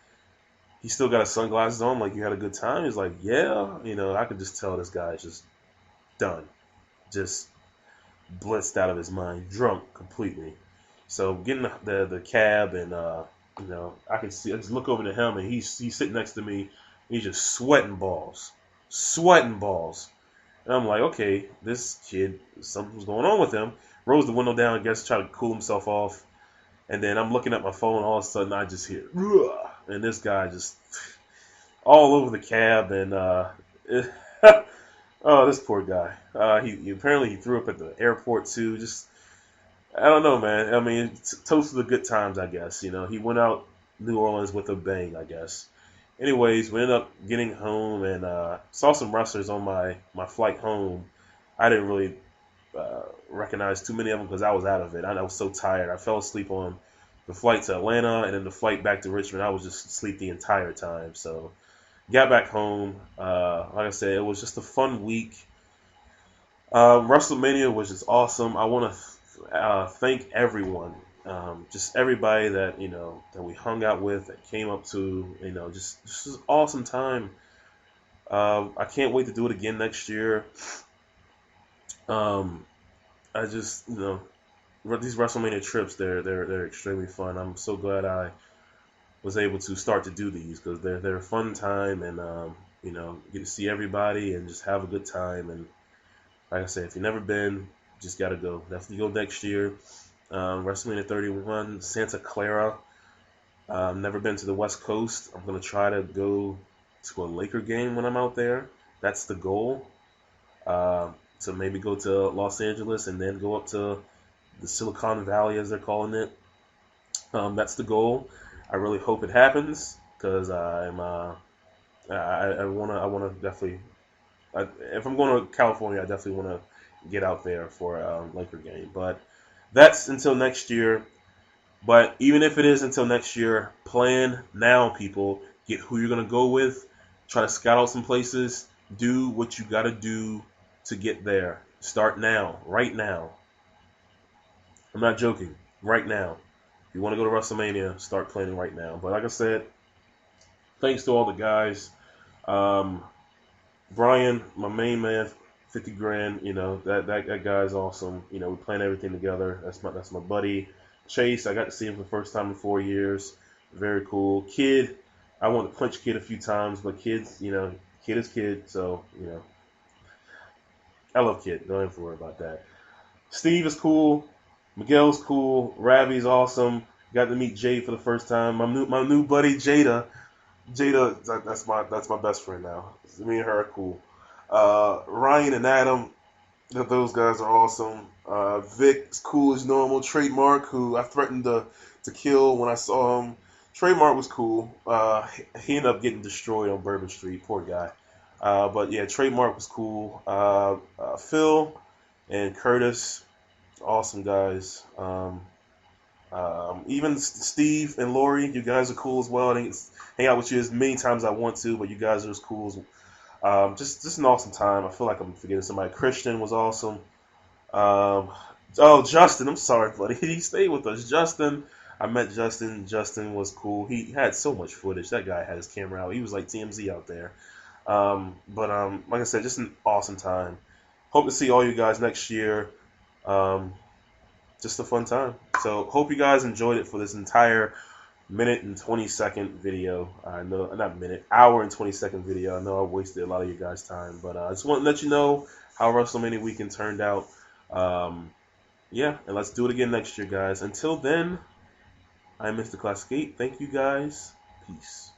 he still got his sunglasses on. Like, you had a good time? He's like, yeah. I could just tell this guy's just done. Just blitzed out of his mind. Drunk completely. So getting the cab, and, I just look over to him, and he's sitting next to me. He's just sweating balls. Sweating balls. And I'm like, okay, this kid, something's going on with him. Rolls the window down, I guess, try to cool himself off. And then I'm looking at my phone, all of a sudden I just hear, ugh, and this guy just all over the cab, and oh, this poor guy. He apparently he threw up at the airport too. Just, I don't know, man. I mean, toast to the good times, I guess. He went out New Orleans with a bang, I guess. Anyways, we ended up getting home, and saw some wrestlers on my flight home. I didn't really recognize too many of them because I was out of it. I was so tired. I fell asleep on the flight to Atlanta, and then the flight back to Richmond. I was just asleep the entire time. So got back home. Like I said, it was just a fun week. WrestleMania was just awesome. I want to thank everyone, just everybody that that we hung out with, that came up to, just an awesome time. I can't wait to do it again next year. I just, these WrestleMania trips, they're extremely fun. I'm so glad I was able to start to do these because they're a fun time, and get to see everybody and just have a good time. And like I said, if you've never been, just gotta go. Definitely go next year. WrestleMania 31, Santa Clara. Never been to the West Coast. I'm gonna try to go to a Laker game when I'm out there. That's the goal. To maybe go to Los Angeles and then go up to the Silicon Valley, as they're calling it. That's the goal. I really hope it happens because I wanna definitely. If I'm going to California, I definitely want to get out there for a Laker game. But that's until next year. But even if it is until next year, plan now, people. Get who you're gonna go with. Try to scout out some places. Do what you got to do to get there. Start now, right now. I'm not joking. Right now. If you want to go to WrestleMania, start planning right now. But like I said, thanks to all the guys. Brian, my main man, 50 grand. That guy's awesome. We plan everything together. That's my buddy. Chase, I got to see him for the first time in 4 years. Very cool. Kid, I want to punch Kid a few times, but Kid is Kid. So I love Kid. Don't have to worry about that. Steve is cool. Miguel's cool. Ravi's awesome. Got to meet Jade for the first time. My new buddy Jada. Jada, that's my best friend now. Me and her are cool. Ryan and Adam, those guys are awesome. Vic's cool as normal. Trademark, who I threatened to kill when I saw him. Trademark was cool. He ended up getting destroyed on Bourbon Street. Poor guy. But yeah, Trademark was cool. Phil and Curtis, awesome guys. Even Steve and Lori, you guys are cool as well. I think hang out with you as many times as I want to, but you guys are as cool as just an awesome time. I feel like I'm forgetting somebody. Christian was awesome. Justin, I'm sorry, buddy. He stayed with us. Justin, I met Justin. Justin was cool. He had so much footage. That guy had his camera out. He was like TMZ out there. But like I said, just an awesome time. Hope to see all you guys next year. Just a fun time. So hope you guys enjoyed it for this entire minute and 20-second video. I know, not minute, hour and 20-second video. I know I wasted a lot of you guys' time, but I just want to let you know how WrestleMania weekend turned out. Yeah, and let's do it again next year, guys. Until then, I'm Mr. Classic 8. Thank you, guys. Peace.